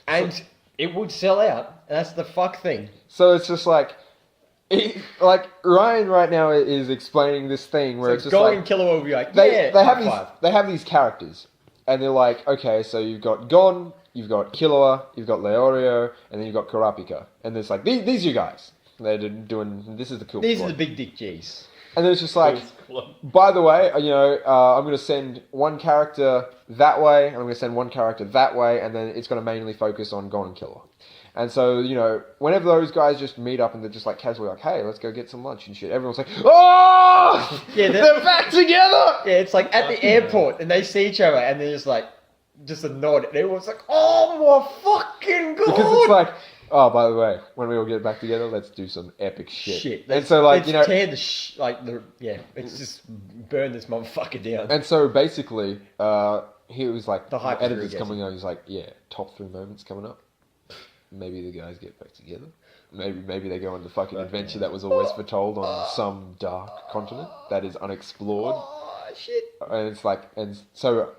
And it would sell out. And that's the fuck thing. So it's just like, like Ryan right now is explaining this thing where So it's just Gon like, and Killua will be like, they yeah, have high these five. they have these characters, and they're like, okay, so you've got Gon, you've got Killua, you've got Leorio, and then you've got Kurapika, and it's like these are you guys. They're doing this is the cool. These are squad. the big dick G's. And then it's just like, Please, club. by the way, you know, I'm going to send one character that way, and I'm going to send one character that way, and then it's going to mainly focus on Gon and Killua. And so, you know, whenever those guys just meet up and they're just like casually like, hey, let's go get some lunch and shit, everyone's like, oh! Yeah, they're back together! Yeah, it's like at the airport and they see each other and they're just like, just a nod. And everyone's like, oh my fucking god! Because it's like, oh, by the way, when we all get back together, let's do some epic shit. And so, like, let's you know, tear the let's just burn this motherfucker down. and so basically, he was like, The hype editors is coming on, he's like, yeah, top 3 moments coming up. Maybe the guys get back together. Maybe they go on the fucking adventure that was always foretold on some dark continent that is unexplored. Oh shit! And it's like, and so,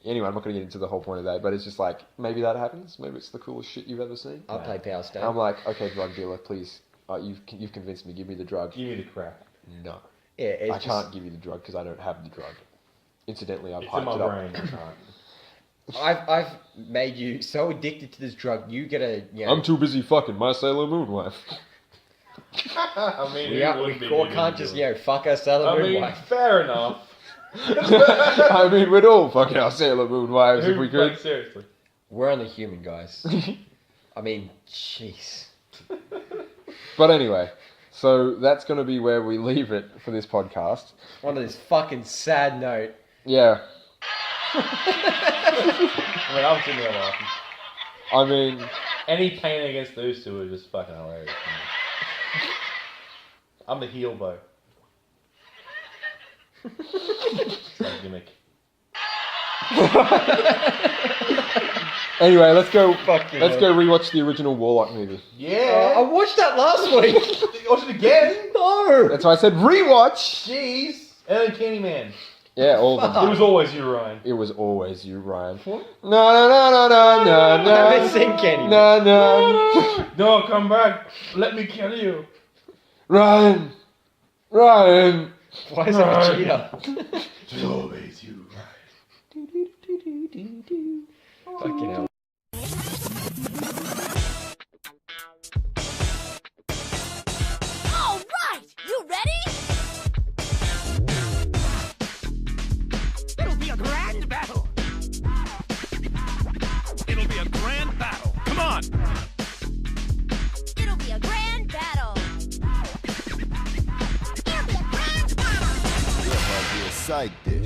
anyway, I'm not going to get into the whole point of that, but it's just like, maybe that happens. Maybe it's the coolest shit you've ever seen. I'll play Power Stone. I'm like, okay, drug dealer, please, you've convinced me. Give me the drug. Give me the crap. No, yeah, it's I just, can't give you the drug because I don't have the drug. Incidentally, I've It's in hyped my it up. brain. I can't. I've made you so addicted to this drug. You gotta, you know, I'm too busy fucking my Sailor Moon wife. I mean, We, who would be all doing can't it? just, fuck our Sailor I Moon mean, wife. fair enough. I mean, we'd all fucking our Sailor Moon wives if Who- we could. like, seriously. We're only human, guys. I mean, jeez. But anyway, so that's going to be where we leave it for this podcast. On this fucking sad note. Yeah, I mean, I'm sitting there laughing. I mean, Any pain against those two is just fucking hilarious. I'm the heel, though. It's my gimmick. anyway, let's go. Fucking Let's hell. go rewatch the original Warlock movie. Yeah! I watched that last week. Watch it again! No. That's why I said rewatch. Jeez! And Candyman. Yeah, all of them. It was always you, Ryan. It was always you, Ryan. What? No, no, no, no, no, no, I haven't no. seen Candyman. No, no. No, come back. Let me kill you. Ryan. Ryan. Why is it Vegeta? It's always you, Ryan. Fucking hell. All right, you ready? It'll be a grand battle. It'll be a grand battle. Come on. It'll be a grand battle. It'll be a grand battle. There might be a sight there.